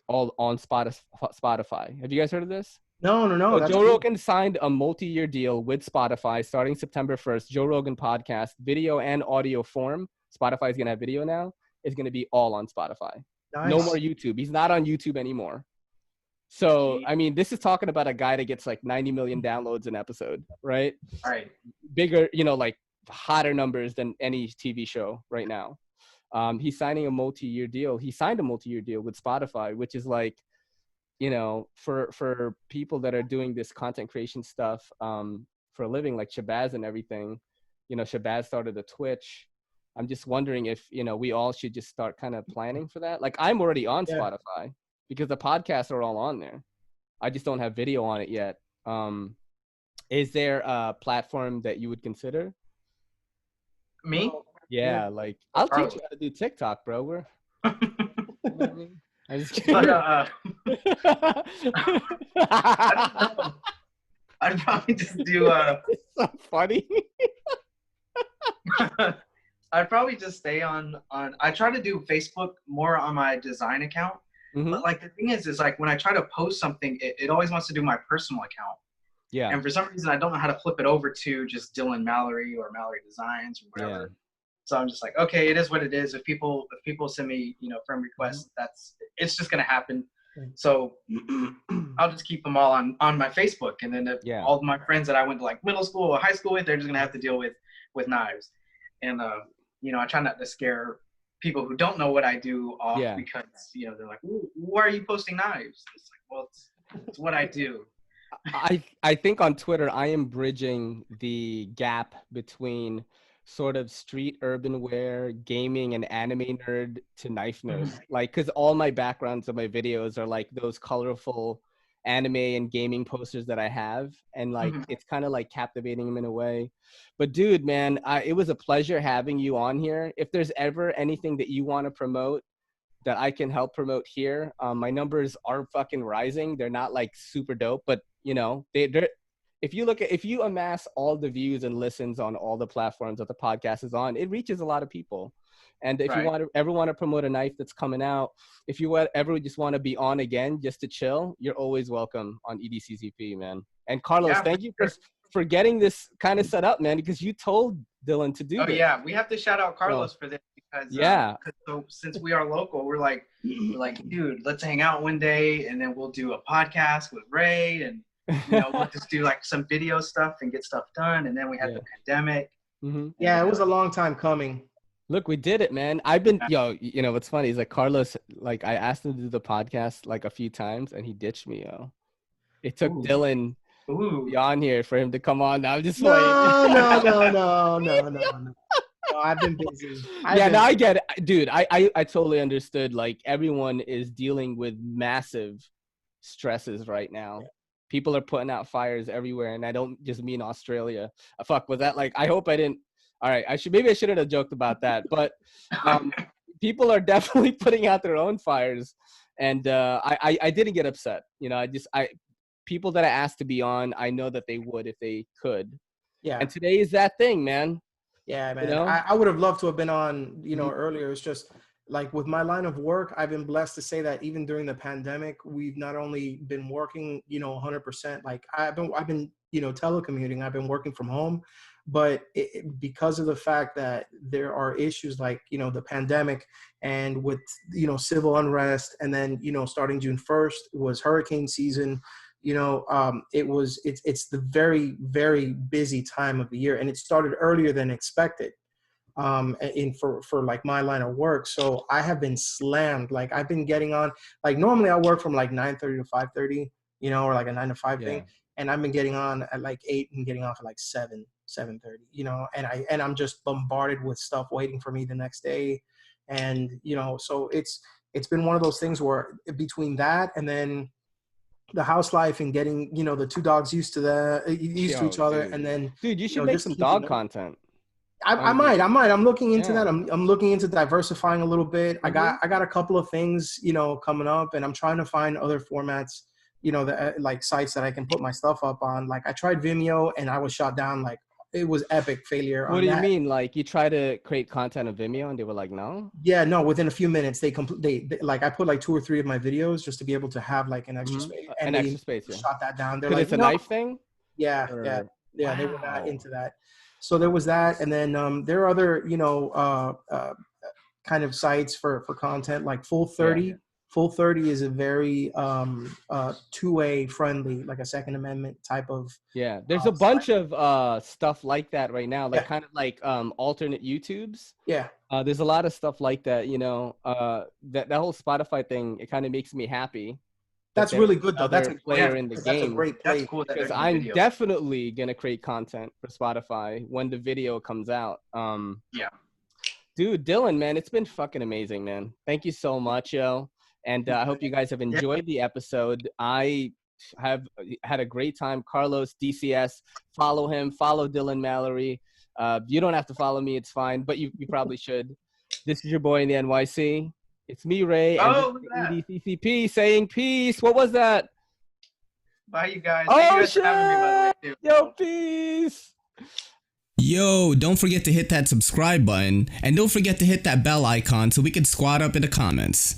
all on Spotify. Have you guys heard of this? No. So Joe Rogan signed a multi-year deal with Spotify starting September 1st. Joe Rogan podcast, video and audio form. Spotify is going to have video now. It's going to be all on Spotify. Nice. No more YouTube. He's not on YouTube anymore. So, I mean, this is talking about a guy that gets like 90 million downloads an episode, right? Right. Bigger, you know, like hotter numbers than any TV show right now. He's signing a multi-year deal. He signed a multi-year deal with Spotify, which is like, you know, for people that are doing this content creation stuff for a living, like Shabazz and everything. You know, Shabazz started a Twitch. I'm just wondering if, you know, we all should just start kind of planning for that. Like, I'm already on Spotify because the podcasts are all on there. I just don't have video on it yet. Is there a platform that you would consider? Me? Yeah, like I'll teach you how to do TikTok, bro. We're you know what I mean? I'm just kidding. But, I'd probably just do It's so funny. I'd probably just stay on I try to do Facebook more on my design account. But like the thing is like when I try to post something, it always wants to do my personal account. Yeah. And for some reason I don't know how to flip it over to just Dylan Mallery or Mallery Designs or whatever. Yeah. So I'm just like, okay, it is what it is. If people send me, you know, friend requests, it's just gonna happen. So I'll just keep them all on my Facebook, and then all of my friends that I went to like middle school or high school with, they're just gonna have to deal with knives. And you know, I try not to scare people who don't know what I do off because, you know, they're like, why are you posting knives? It's like, well, it's what I do. I think on Twitter, I am bridging the gap between sort of street urban wear, gaming, and anime nerd to knife nerd. Like, because all my backgrounds of my videos are like those colorful anime and gaming posters that I have. And like, it's kind of like captivating them in a way. But dude, man, it was a pleasure having you on here. If there's ever anything that you want to promote that I can help promote here, my numbers are fucking rising. They're not like super dope, but you know, they're if you amass all the views and listens on all the platforms that the podcast is on, it reaches a lot of people. And if you ever want to promote a knife that's coming out, if you ever just want to be on again just to chill, you're always welcome on EDCCP, man. And Carlos, thank you for getting this kind of set up, man, because you told Dylan to do this. Oh yeah, we have to shout out Carlos for this because so since we are local, we're like, dude, let's hang out one day and then we'll do a podcast with Ray and you know, we'll just do like some video stuff and get stuff done. And then we had the pandemic. Yeah, it was a long time coming. Look, we did it, man. I've been, you know, what's funny is like Carlos, like I asked him to do the podcast like a few times and he ditched me, yo. It took Dylan on here for him to come on. Now I'm just No. I've been busy. I get it. Dude, I totally understood. Like everyone is dealing with massive stresses right now. Yeah. People are putting out fires everywhere, and I don't just mean Australia. Fuck, was that like? I hope I didn't. All right, maybe I shouldn't have joked about that. But people are definitely putting out their own fires, and I didn't get upset. You know, people that I asked to be on, I know that they would if they could. Yeah. And today is that thing, man. Yeah, man. You know? I would have loved to have been on, you know, earlier. It's just like with my line of work, I've been blessed to say that even during the pandemic, we've not only been working, you know, 100%. Like I've been, you know, telecommuting. I've been working from home, but because of the fact that there are issues like, you know, the pandemic and with, you know, civil unrest, and then, you know, starting June 1st was hurricane season. You know, it's the very, very busy time of the year, and it started earlier than expected. For like my line of work. So I have been slammed. Like I've been getting on, like normally I work from like 9:30 to 5:30, you know, or like a 9 to 5 thing. And I've been getting on at like 8 and getting off at like 7:30, you know, and I'm just bombarded with stuff waiting for me the next day. And, you know, so it's been one of those things where between that and then the house life and getting, you know, the two dogs used to each other. And then, dude, you should make some dog content. I might. I'm looking into that. I'm looking into diversifying a little bit. I got a couple of things, you know, coming up, and I'm trying to find other formats, you know, that like sites that I can put my stuff up on. Like I tried Vimeo and I was shot down. Like it was epic failure. What do you mean? Like you try to create content on Vimeo and they were like, no? Yeah, no. Within a few minutes, they like I put like 2 or 3 of my videos just to be able to have like an extra space. And extra space. Shot that down. They're like, it's a knife thing. Yeah, yeah. Wow. They were not into that. So there was that, and then there are other, you know, kind of sites for content like Full 30. Yeah. Full 30 is a very two-way friendly, like a Second Amendment type of. Yeah, there's a bunch of stuff like that right now, like kind of like alternate YouTubes. Yeah. There's a lot of stuff like that, you know. That whole Spotify thing, it kind of makes me happy. That's really good though. That's a player in the game. That's a great play. That's cool because I'm definitely gonna create content for Spotify when the video comes out. Dude, Dylan, man, it's been fucking amazing, man. Thank you so much, yo. And I hope you guys have enjoyed the episode. I have had a great time. Carlos DCS, follow him. Follow Dylan Mallery. You don't have to follow me; it's fine, but you probably should. This is your boy in the NYC. It's me, Ray, and EDCCP saying peace. What was that? Bye, you guys. Oh, you shit. For having me, by the way, too. Yo, peace. Yo, don't forget to hit that subscribe button, and don't forget to hit that bell icon so we can squad up in the comments.